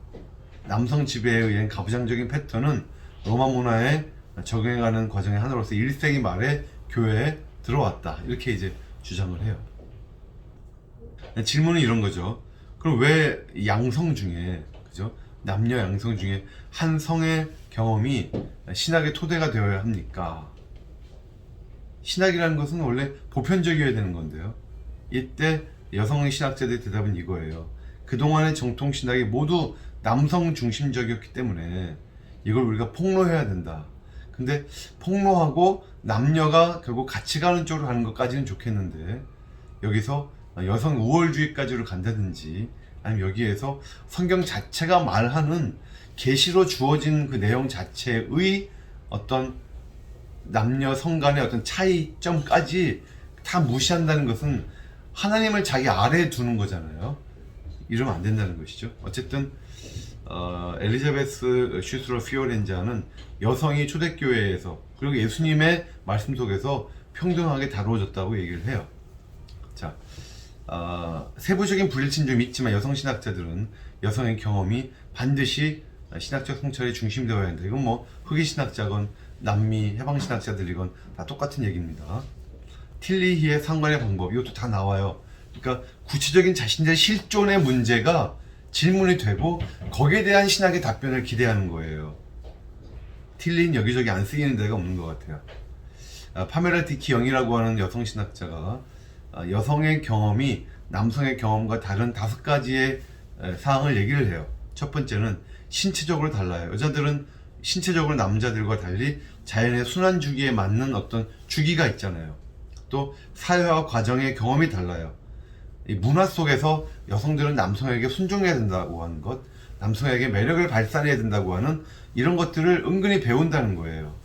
Speaker 1: 남성 지배에 의한 가부장적인 패턴은 로마 문화에 적용해가는 과정의 하나로서 1세기 말에 교회에 들어왔다. 이렇게 이제 주장을 해요. 질문은 이런 거죠. 그럼 왜 양성 중에, 그죠? 남녀 양성 중에 한 성의 경험이 신학의 토대가 되어야 합니까? 신학이라는 것은 원래 보편적이어야 되는 건데요. 이때 여성 신학자들의 대답은 이거예요. 그동안의 정통 신학이 모두 남성 중심적이었기 때문에 이걸 우리가 폭로해야 된다. 근데 폭로하고 남녀가 결국 같이 가는 쪽으로 가는 것까지는 좋겠는데, 여기서 여성 우월주의까지로 간다든지, 아니면 여기에서 성경 자체가 말하는 계시로 주어진 그 내용 자체의 어떤 남녀 성 간의 어떤 차이점까지 다 무시한다는 것은 하나님을 자기 아래에 두는 거잖아요. 이러면 안 된다는 것이죠. 어쨌든 엘리자베스 슈스러 피오렌자는 여성이 초대교회에서 그리고 예수님의 말씀 속에서 평등하게 다루어졌다고 얘기를 해요. 자, 세부적인 불일치는 좀 있지만 여성 신학자들은 여성의 경험이 반드시 신학적 성찰의 중심이 되어야 한다. 이건 뭐 흑인 신학자건 남미 해방 신학자들이건 다 똑같은 얘기입니다. 틸리히의 상관의 방법, 이것도 다 나와요. 그러니까 구체적인 자신들의 실존의 문제가 질문이 되고 거기에 대한 신학의 답변을 기대하는 거예요. 틸리는 여기저기 안 쓰이는 데가 없는 것 같아요. 파메라 디키 영이라고 하는 여성 신학자가 여성의 경험이 남성의 경험과 다른 5가지의 사항을 얘기를 해요. 첫 번째는 신체적으로 달라요. 여자들은 신체적으로 남자들과 달리 자연의 순환 주기에 맞는 어떤 주기가 있잖아요. 또 사회와 과정의 경험이 달라요. 이 문화 속에서 여성들은 남성에게 순종해야 된다고 하는 것, 남성에게 매력을 발산해야 된다고 하는 이런 것들을 은근히 배운다는 거예요.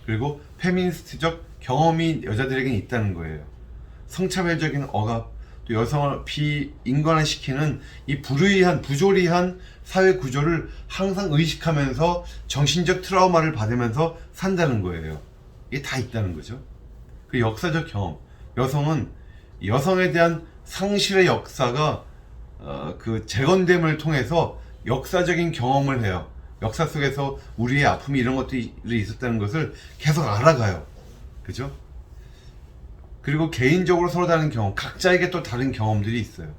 Speaker 1: 그리고 페미니스트적 경험이 여자들에게는 있다는 거예요. 성차별적인 억압, 또 여성을 비인간화시키는 이 불의한, 부조리한 사회 구조를 항상 의식하면서 정신적 트라우마를 받으면서 산다는 거예요. 이게 다 있다는 거죠. 그 역사적 경험, 여성은 여성에 대한 상실의 역사가 그 재건됨을 통해서 역사적인 경험을 해요. 역사 속에서 우리의 아픔이 이런 것들이 있었다는 것을 계속 알아가요. 그죠? 그리고 개인적으로 서로 다른 경험, 각자에게 또 다른 경험들이 있어요.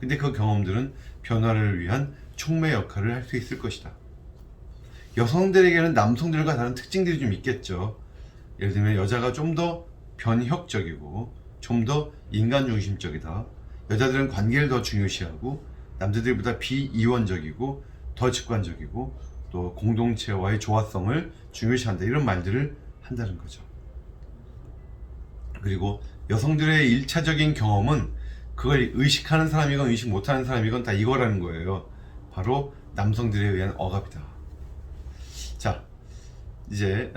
Speaker 1: 근데 그 경험들은 변화를 위한 촉매 역할을 할 수 있을 것이다. 여성들에게는 남성들과 다른 특징들이 좀 있겠죠. 예를 들면 여자가 좀 더 변혁적이고 좀 더 인간 중심적이다. 여자들은 관계를 더 중요시하고 남자들보다 비이원적이고 더 직관적이고 또 공동체와의 조화성을 중요시한다. 이런 말들을 한다는 거죠. 그리고 여성들의 1차적인 경험은 그걸 의식하는 사람이건 의식 못하는 사람이건 다 이거라는 거예요. 바로 남성들에 의한 억압이다. 자, 이제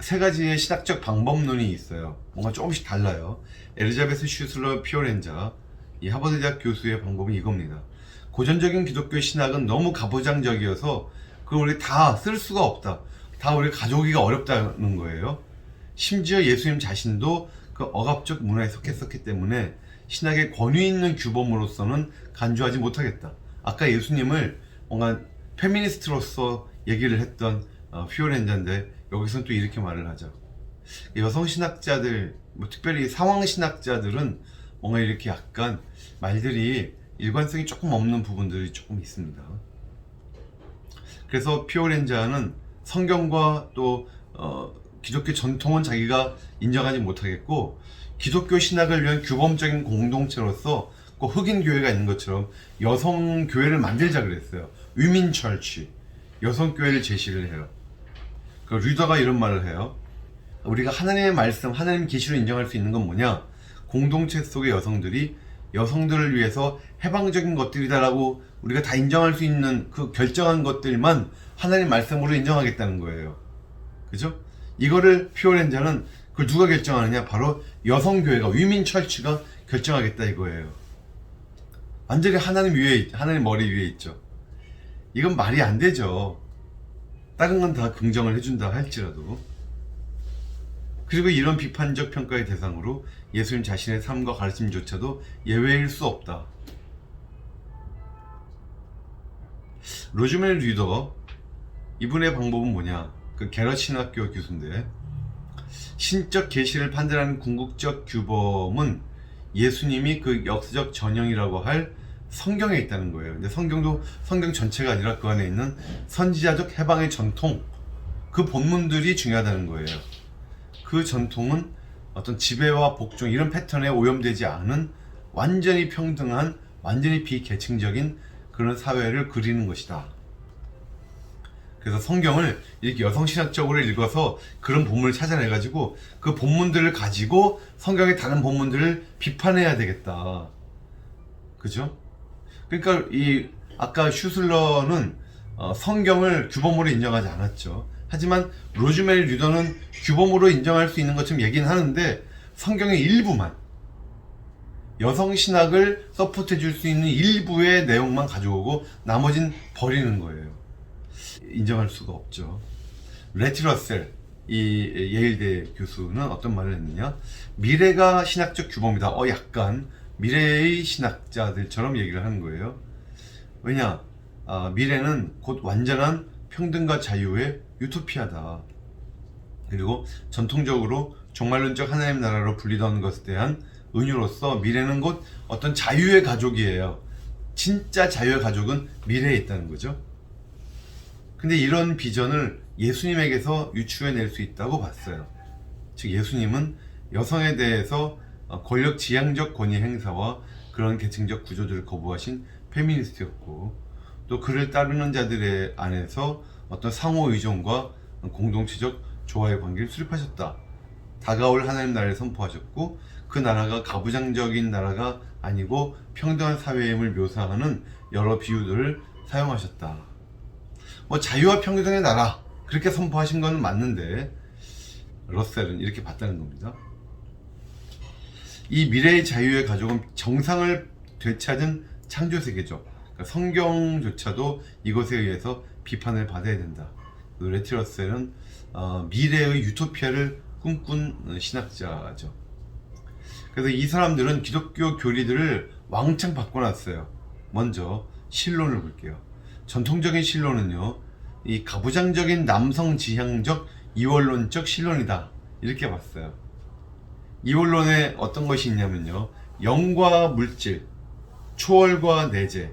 Speaker 1: 세 가지의 신학적 방법론이 있어요. 뭔가 조금씩 달라요. 엘리자베스 슈슬러 피오렌자, 이 하버드 대학 교수의 방법은 이겁니다. 고전적인 기독교 신학은 너무 가부장적이어서 그걸 우리 다 쓸 수가 없다. 다 우리 가져오기가 어렵다는 거예요. 심지어 예수님 자신도 그 억압적 문화에 속했었기 때문에 신학의 권위 있는 규범으로서는 간주하지 못하겠다. 아까 예수님을 뭔가 페미니스트로서 얘기를 했던 피오렌자인데 여기서는 또 이렇게 말을 하죠. 여성 신학자들, 뭐 특별히 상황 신학자들은 뭔가 이렇게 약간 말들이 일관성이 조금 없는 부분들이 조금 있습니다. 그래서 피오렌자는 성경과 또 기독교 전통은 자기가 인정하지 못하겠고 기독교 신학을 위한 규범적인 공동체로서 꼭 흑인 교회가 있는 것처럼 여성 교회를 만들자 그랬어요. 위민 철치, 여성 교회를 제시를 해요. 그 류더가 이런 말을 해요. 우리가 하나님의 말씀, 하나님 계시로 인정할 수 있는 건 뭐냐? 공동체 속의 여성들이 여성들을 위해서 해방적인 것들이다라고 우리가 다 인정할 수 있는 그 결정한 것들만 하나님 말씀으로 인정하겠다는 거예요. 그죠? 이거를 피오렌자는 그걸 누가 결정하느냐? 바로 여성교회가, 위민 철치가 결정하겠다 이거예요. 완전히 하나님 머리 위에 있죠. 이건 말이 안 되죠. 다른 건 다 긍정을 해준다 할지라도. 그리고 이런 비판적 평가의 대상으로 예수님 자신의 삶과 가르침조차도 예외일 수 없다. 로즈메리 리더, 이분의 방법은 뭐냐? 그 게럿 신학교 교수인데, 신적 계시를 판단하는 궁극적 규범은 예수님이 그 역사적 전형이라고 할 성경에 있다는 거예요. 근데 성경도 성경 전체가 아니라 그 안에 있는 선지자적 해방의 전통, 그 본문들이 중요하다는 거예요. 그 전통은 어떤 지배와 복종 이런 패턴에 오염되지 않은 완전히 평등한, 완전히 비계층적인 그런 사회를 그리는 것이다. 그래서 성경을 이렇게 여성신학적으로 읽어서 그런 본문을 찾아내가지고 그 본문들을 가지고 성경의 다른 본문들을 비판해야 되겠다. 그죠? 그러니까 아까 슈슬러는 성경을 규범으로 인정하지 않았죠. 하지만 로즈메리 류더는 규범으로 인정할 수 있는 것처럼 얘기는 하는데 성경의 일부만, 여성신학을 서포트해 줄 수 있는 일부의 내용만 가져오고 나머진 버리는 거예요. 인정할 수가 없죠. 레티 러셀, 이 예일대 교수는 어떤 말을 했느냐? 미래가 신학적 규범이다. 약간 미래의 신학자들처럼 얘기를 하는 거예요. 왜냐? 미래는 곧 완전한 평등과 자유의 유토피아다. 그리고 전통적으로 종말론적 하나님 나라로 분리던 것에 대한 은유로서 미래는 곧 어떤 자유의 가족이에요. 진짜 자유의 가족은 미래에 있다는 거죠. 근데 이런 비전을 예수님에게서 유추해낼 수 있다고 봤어요. 즉 예수님은 여성에 대해서 권력 지향적 권위 행사와 그런 계층적 구조들을 거부하신 페미니스트였고, 또 그를 따르는 자들의 안에서 어떤 상호 의존과 공동체적 조화의 관계를 수립하셨다. 다가올 하나님 나라를 선포하셨고, 그 나라가 가부장적인 나라가 아니고 평등한 사회임을 묘사하는 여러 비유들을 사용하셨다. 자유와 평등의 나라, 그렇게 선포하신 건 맞는데 러셀은 이렇게 봤다는 겁니다. 이 미래의 자유의 가족은 정상을 되찾은 창조세계죠. 그러니까 성경조차도 이것에 의해서 비판을 받아야 된다. 레티 러셀은 미래의 유토피아를 꿈꾼 신학자죠. 그래서 이 사람들은 기독교 교리들을 왕창 바꿔놨어요. 먼저 신론을 볼게요. 전통적인 신론은요, 이 가부장적인 남성 지향적 이원론적 신론이다, 이렇게 봤어요. 이원론에 어떤 것이 있냐면요, 영과 물질, 초월과 내재,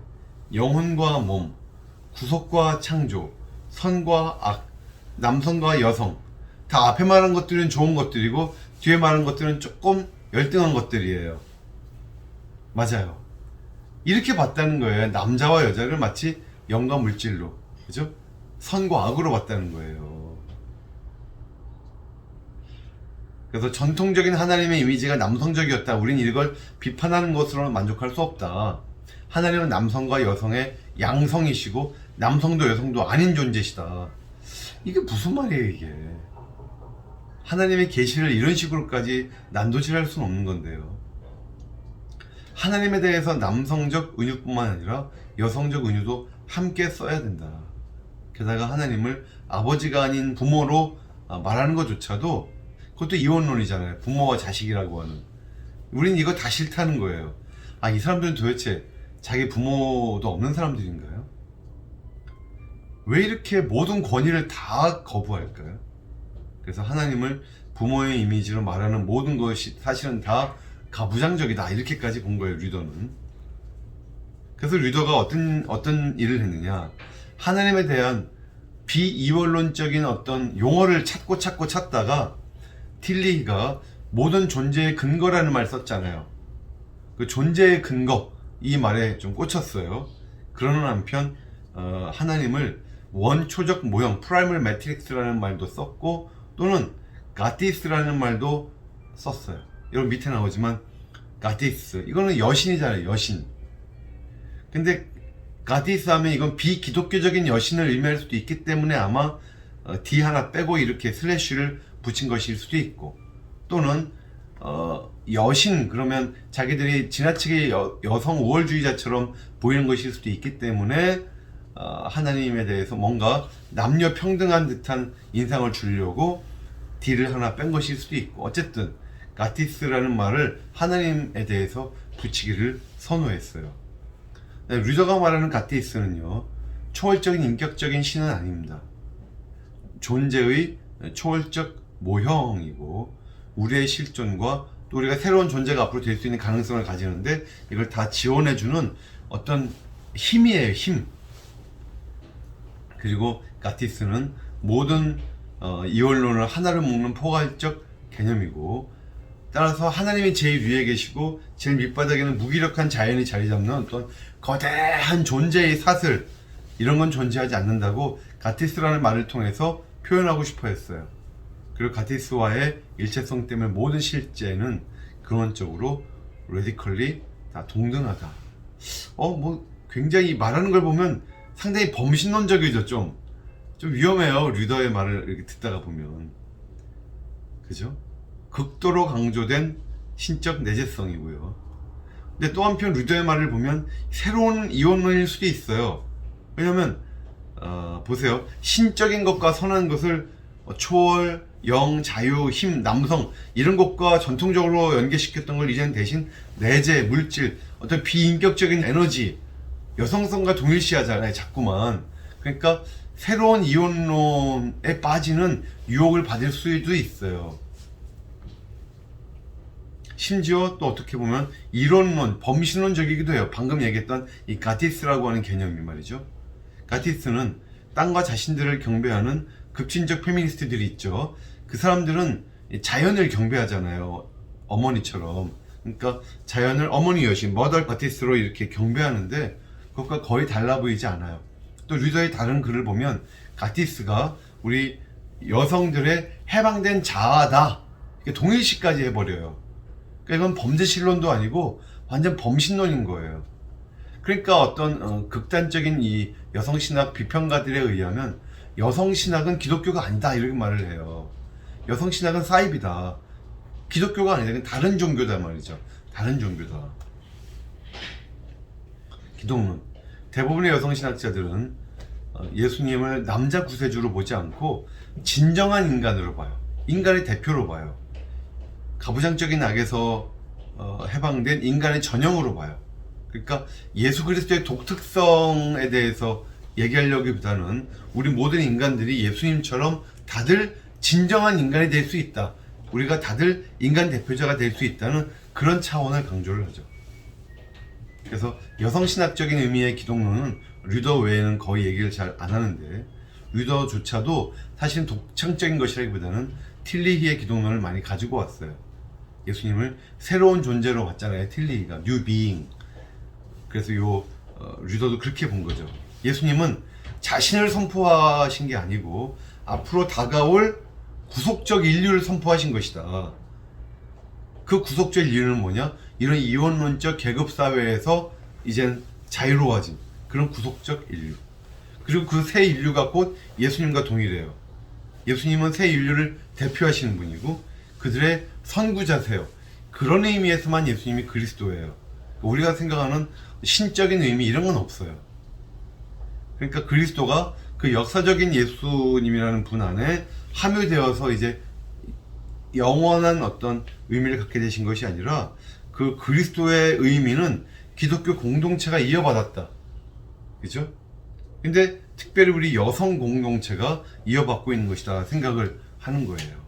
Speaker 1: 영혼과 몸, 구속과 창조, 선과 악, 남성과 여성, 다 앞에 말한 것들은 좋은 것들이고 뒤에 말한 것들은 조금 열등한 것들이에요. 맞아요. 이렇게 봤다는 거예요. 남자와 여자를 마치 영과 물질로, 그죠? 선과 악으로 봤다는 거예요. 그래서 전통적인 하나님의 이미지가 남성적이었다. 우린 이걸 비판하는 것으로는 만족할 수 없다. 하나님은 남성과 여성의 양성이시고 남성도 여성도 아닌 존재시다. 이게 무슨 말이에요, 이게? 하나님의 계시를 이런 식으로까지 난도질할 수는 없는 건데요. 하나님에 대해서 남성적 은유뿐만 아니라 여성적 은유도 함께 써야 된다. 게다가 하나님을 아버지가 아닌 부모로 말하는 것조차도, 그것도 이원론이잖아요. 부모와 자식이라고 하는. 우린 이거 다 싫다는 거예요. 이 사람들은 도대체 자기 부모도 없는 사람들인가요? 왜 이렇게 모든 권위를 다 거부할까요? 그래서 하나님을 부모의 이미지로 말하는 모든 것이 사실은 다 가부장적이다, 이렇게까지 본 거예요, 류더는. 그래서 류더가 어떤 일을 했느냐, 하나님에 대한 비이원론적인 어떤 용어를 찾다가 틸리히가 모든 존재의 근거라는 말 썼잖아요. 그 존재의 근거, 이 말에 좀 꽂혔어요. 그러는 한편 하나님을 원초적 모형, 프라이멀 매트릭스라는 말도 썼고, 또는 가티스라는 말도 썼어요. 여러분 밑에 나오지만 가티스, 이거는 여신이잖아요, 여신. 근데 가티스 하면 이건 비기독교적인 여신을 의미할 수도 있기 때문에 아마 D 하나 빼고 이렇게 슬래시를 붙인 것일 수도 있고, 또는 여신, 그러면 자기들이 지나치게 여성 우월주의자처럼 보이는 것일 수도 있기 때문에 하나님에 대해서 뭔가 남녀 평등한 듯한 인상을 주려고 D를 하나 뺀 것일 수도 있고, 어쨌든 가티스라는 말을 하나님에 대해서 붙이기를 선호했어요. 류더가 말하는 가티스는요, 초월적인 인격적인 신은 아닙니다. 존재의 초월적 모형이고, 우리의 실존과 또 우리가 새로운 존재가 앞으로 될 수 있는 가능성을 가지는데, 이걸 다 지원해주는 어떤 힘이에요, 힘. 그리고 가티스는 모든 이원론을 하나로 묶는 포괄적 개념이고, 따라서 하나님이 제일 위에 계시고 제일 밑바닥에는 무기력한 자연이 자리 잡는 어떤 거대한 존재의 사슬, 이런 건 존재하지 않는다고 가티스라는 말을 통해서 표현하고 싶어 했어요. 그리고 가티스와의 일체성 때문에 모든 실제는 근원적으로 레디컬리 다 동등하다. 뭐 굉장히 말하는 걸 보면 상당히 범신론적이죠. 좀 위험해요, 류더의 말을 이렇게 듣다가 보면. 그죠? 극도로 강조된 신적 내재성이고요. 근데 또 한편 류더의 말을 보면 새로운 이원론일 수도 있어요. 왜냐면 보세요, 신적인 것과 선한 것을 초월, 영, 자유, 힘, 남성 이런 것과 전통적으로 연계시켰던 걸 이제는 대신 내재, 물질, 어떤 비인격적인 에너지, 여성성과 동일시하잖아요, 자꾸만. 그러니까 새로운 이원론에 빠지는 유혹을 받을 수도 있어요. 심지어 또 어떻게 보면 이론론, 범신론적이기도 해요. 방금 얘기했던 이 가티스라고 하는 개념이 말이죠. 가티스는 땅과 자신들을 경배하는 급진적 페미니스트들이 있죠. 그 사람들은 자연을 경배하잖아요, 어머니처럼. 그러니까 자연을 어머니 여신, 머더 가티스로 이렇게 경배하는데 그것과 거의 달라 보이지 않아요. 또 류더의 다른 글을 보면 가티스가 우리 여성들의 해방된 자아다, 동일시까지 해버려요. 그러니까 이건 범죄신론도 아니고 완전 범신론인 거예요. 그러니까 어떤 극단적인 이 여성신학 비평가들에 의하면 여성신학은 기독교가 아니다, 이렇게 말을 해요. 여성신학은 사입이다, 기독교가 아니다, 다른 종교다 말이죠. 다른 종교다. 기독론. 대부분의 여성신학자들은 예수님을 남자 구세주로 보지 않고 진정한 인간으로 봐요. 인간의 대표로 봐요. 가부장적인 악에서 해방된 인간의 전형으로 봐요. 그러니까 예수 그리스도의 독특성에 대해서 얘기하려기보다는 우리 모든 인간들이 예수님처럼 다들 진정한 인간이 될 수 있다, 우리가 다들 인간 대표자가 될 수 있다는 그런 차원을 강조를 하죠. 그래서 여성신학적인 의미의 기독론은 류더 외에는 거의 얘기를 잘 안 하는데, 류더조차도 사실은 독창적인 것이라기보다는 틸리히의 기독론을 많이 가지고 왔어요. 예수님을 새로운 존재로 봤잖아요, 틸리히가. 뉴 비잉. 그래서 류더도 그렇게 본 거죠. 예수님은 자신을 선포하신 게 아니고 앞으로 다가올 구속적 인류를 선포하신 것이다. 그 구속적 인류는 뭐냐? 이런 이원론적 계급사회에서 이젠 자유로워진 그런 구속적 인류. 그리고 그 새 인류가 곧 예수님과 동일해요. 예수님은 새 인류를 대표하시는 분이고 그들의 선구자세요. 그런 의미에서만 예수님이 그리스도예요. 우리가 생각하는 신적인 의미 이런 건 없어요. 그러니까 그리스도가 그 역사적인 예수님이라는 분 안에 함유되어서 이제 영원한 어떤 의미를 갖게 되신 것이 아니라, 그 그리스도의 의미는 기독교 공동체가 이어받았다. 그죠? 근데 특별히 우리 여성 공동체가 이어받고 있는 것이다 생각을 하는 거예요.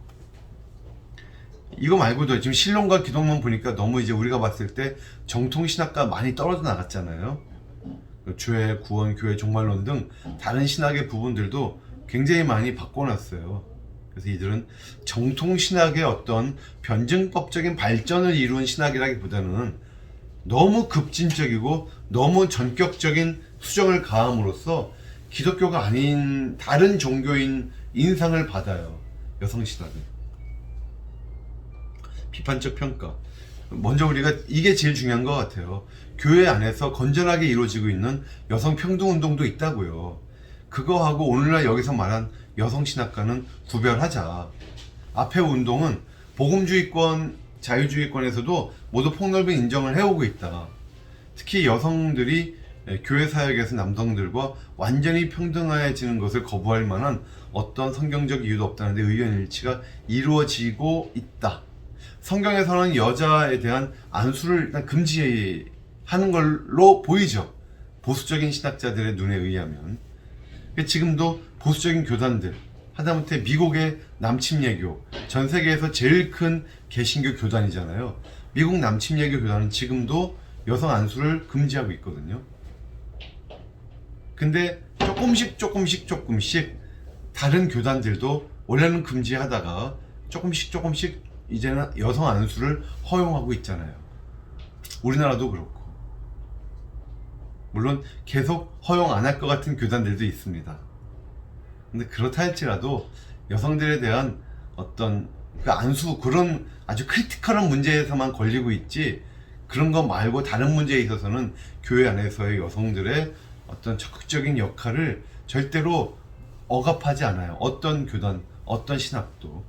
Speaker 1: 이거 말고도 지금 신론과 기독론 보니까 너무 이제 우리가 봤을 때 정통신학과 많이 떨어져 나갔잖아요. 죄, 구원, 교회, 종말론 등 다른 신학의 부분들도 굉장히 많이 바꿔놨어요. 그래서 이들은 정통신학의 어떤 변증법적인 발전을 이룬 신학이라기보다는 너무 급진적이고 너무 전격적인 수정을 가함으로써 기독교가 아닌 다른 종교인 인상을 받아요, 여성신학은. 비판적 평가. 먼저 우리가 이게 제일 중요한 것 같아요. 교회 안에서 건전하게 이루어지고 있는 여성 평등 운동도 있다고요. 그거하고 오늘날 여기서 말한 여성신학과는 구별하자. 앞에 운동은 복음주의권, 자유주의권에서도 모두 폭넓은 인정을 해오고 있다. 특히 여성들이 교회 사역에서 남성들과 완전히 평등해지는 것을 거부할 만한 어떤 성경적 이유도 없다는데 의견 일치가 이루어지고 있다. 성경에서는 여자에 대한 안수를 일단 금지하는 걸로 보이죠. 보수적인 신학자들의 눈에 의하면. 지금도 보수적인 교단들, 하다못해 미국의 남침예교, 전 세계에서 제일 큰 개신교 교단이잖아요. 미국 남침예교 교단은 지금도 여성 안수를 금지하고 있거든요. 근데 조금씩 다른 교단들도 원래는 금지하다가 조금씩 이제는 여성 안수를 허용하고 있잖아요. 우리나라도 그렇고. 물론 계속 허용 안 할 것 같은 교단들도 있습니다. 근데 그렇다 할지라도 여성들에 대한 어떤 그 안수, 그런 아주 크리티컬한 문제에서만 걸리고 있지, 그런 거 말고 다른 문제에 있어서는 교회 안에서의 여성들의 어떤 적극적인 역할을 절대로 억압하지 않아요. 어떤 교단, 어떤 신학도.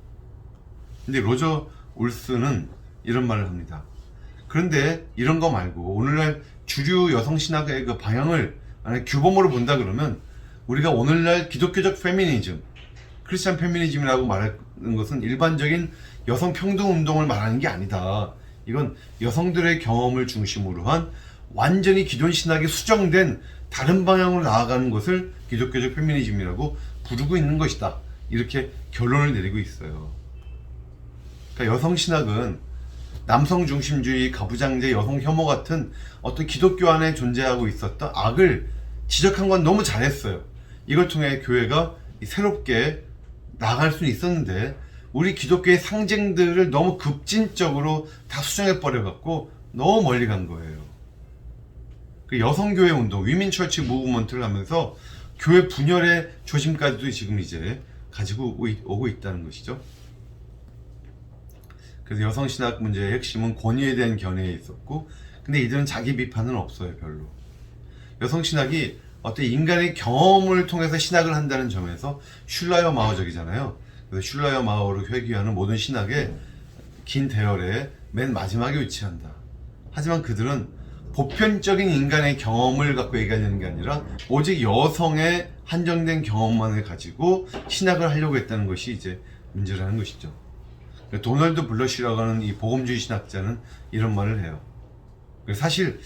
Speaker 1: 근데 로저 올슨은 이런 말을 합니다. 그런데 이런 거 말고 오늘날 주류 여성 신학의 그 방향을 규범으로 본다 그러면 우리가 오늘날 기독교적 페미니즘, 크리스찬 페미니즘이라고 말하는 것은 일반적인 여성 평등 운동을 말하는 게 아니다. 이건 여성들의 경험을 중심으로 한 완전히 기존 신학에 수정된 다른 방향으로 나아가는 것을 기독교적 페미니즘이라고 부르고 있는 것이다. 이렇게 결론을 내리고 있어요. 그러니까 여성 신학은 남성 중심주의, 가부장제, 여성 혐오 같은 어떤 기독교 안에 존재하고 있었던 악을 지적한 건 너무 잘했어요. 이걸 통해 교회가 새롭게 나아갈 수는 있었는데 우리 기독교의 상징들을 너무 급진적으로 다 수정해 버려갖고 너무 멀리 간 거예요. 그 여성교회 운동, 위민처치 무브먼트를 하면서 교회 분열의 조짐까지도 지금 이제 가지고 오고 있다는 것이죠. 그래서 여성신학 문제의 핵심은 권위에 대한 견해에 있었고, 근데 이들은 자기 비판은 없어요, 별로. 여성신학이 어떤 인간의 경험을 통해서 신학을 한다는 점에서 슐라이어 마오적이잖아요. 그래서 슐라이어 마오를 회귀하는 모든 신학의 긴 대열의 맨 마지막에 위치한다. 하지만 그들은 보편적인 인간의 경험을 갖고 얘기하는 게 아니라 오직 여성의 한정된 경험만을 가지고 신학을 하려고 했다는 것이 이제 문제라는 것이죠. 도널드 블러시라고 하는 이 복음주의 신학자는 이런 말을 해요. 사실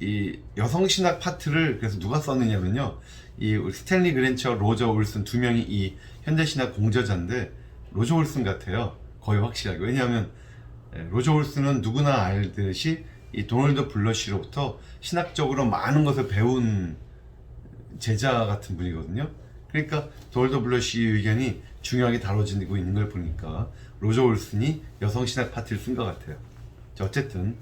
Speaker 1: 이 여성 신학 파트를 그래서 누가 썼느냐면요, 이 스탠리 그랜처, 로저 올슨 두 명이 이 현대 신학 공저자인데 로저 올슨 같아요. 거의 확실하게. 왜냐하면 로저 올슨은 누구나 알듯이 이 도널드 블러시로부터 신학적으로 많은 것을 배운 제자 같은 분이거든요. 그러니까 도널드 블러시의 의견이 중요하게 다뤄지고 있는 걸 보니까 로저 올슨이 여성 신학 파트를 쓴 것 같아요. 자, 어쨌든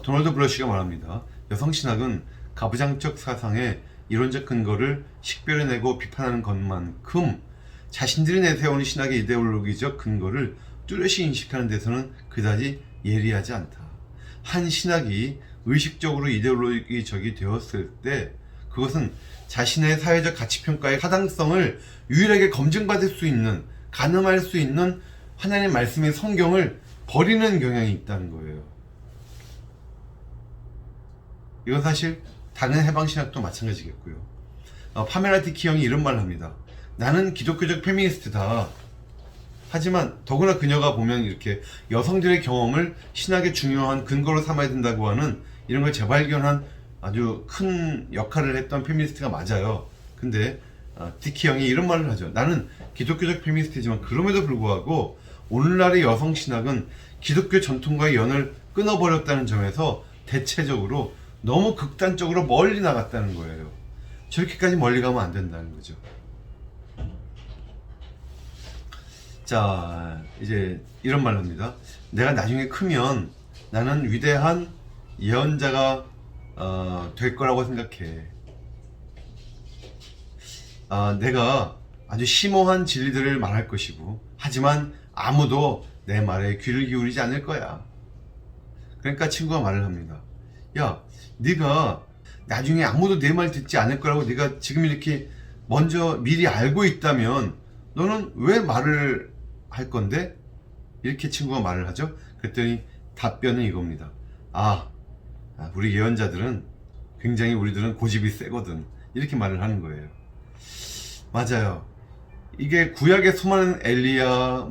Speaker 1: 도널드 블러시가 말합니다. 여성 신학은 가부장적 사상의 이론적 근거를 식별해내고 비판하는 것만큼 자신들이 내세우는 신학의 이데올로기적 근거를 뚜렷이 인식하는 데서는 그다지 예리하지 않다. 한 신학이 의식적으로 이데올로기적이 되었을 때 그것은 자신의 사회적 가치평가의 타당성을 유일하게 검증받을 수 있는, 가늠할 수 있는 하나님의 말씀의 성경을 버리는 경향이 있다는 거예요. 이건 사실 다른 해방신학도 마찬가지겠고요. 파멜라 디키 형이 이런 말을 합니다. 나는 기독교적 페미니스트다. 하지만 더구나 그녀가 보면 이렇게 여성들의 경험을 신학의 중요한 근거로 삼아야 된다고 하는 이런 걸 재발견한 아주 큰 역할을 했던 페미니스트가 맞아요. 근데 디키 형이 이런 말을 하죠. 나는 기독교적 페미니스트지만 그럼에도 불구하고 오늘날의 여성 신학은 기독교 전통과의 연을 끊어버렸다는 점에서 대체적으로 너무 극단적으로 멀리 나갔다는 거예요. 저렇게까지 멀리 가면 안 된다는 거죠. 자, 이제 이런 말을 합니다. 내가 나중에 크면 나는 위대한 예언자가 될 거라고 생각해. 내가 아주 심오한 진리들을 말할 것이고, 하지만 아무도 내 말에 귀를 기울이지 않을 거야. 그러니까 친구가 말을 합니다. 야, 네가 나중에 아무도 내 말 듣지 않을 거라고 네가 지금 이렇게 먼저 미리 알고 있다면 너는 왜 말을 할 건데? 이렇게 친구가 말을 하죠. 그랬더니 답변은 이겁니다. 우리 예언자들은 굉장히 우리들은 고집이 세거든. 이렇게 말을 하는 거예요. 맞아요. 이게 구약의 수많은 엘리야,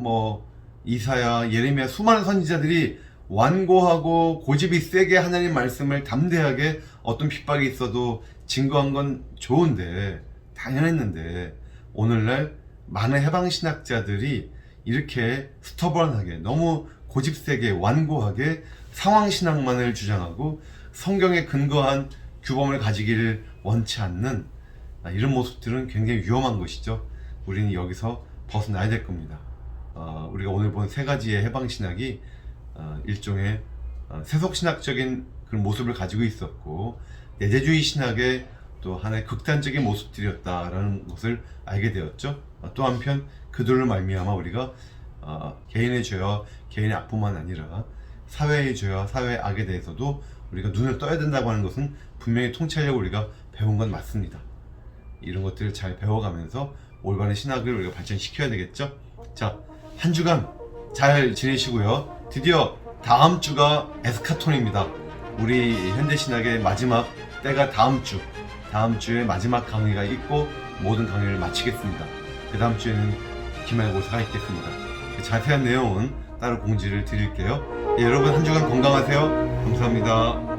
Speaker 1: 이사야, 예레미야 수많은 선지자들이 완고하고 고집이 세게 하나님 말씀을 담대하게 어떤 핍박이 있어도 증거한 건 좋은데 당연했는데 오늘날 많은 해방신학자들이 이렇게 스터번하게 너무 고집세게 완고하게 상황신학만을 주장하고 성경에 근거한 규범을 가지기를 원치 않는 이런 모습들은 굉장히 위험한 것이죠. 우리는 여기서 벗어나야 될 겁니다. 우리가 오늘 본 세 가지의 해방신학이 일종의 세속신학적인 그런 모습을 가지고 있었고 내재주의 신학의 또 하나의 극단적인 모습들이었다라는 것을 알게 되었죠. 또 한편 그들로 말미암아 우리가 개인의 죄와 개인의 악뿐만 아니라 사회의 죄와 사회의 악에 대해서도 우리가 눈을 떠야 된다고 하는 것은 분명히 통찰력을 우리가 배운 건 맞습니다. 이런 것들을 잘 배워가면서 올바른 신학을 우리가 발전시켜야 되겠죠. 자, 한 주간 잘 지내시고요. 드디어 다음 주가 에스카톤입니다. 우리 현대신학의 마지막 때가 다음 주에 마지막 강의가 있고 모든 강의를 마치겠습니다. 그 다음 주에는 기말고사가 있겠습니다. 자세한 내용은 따로 공지를 드릴게요. 여러분 한 주간 건강하세요. 감사합니다.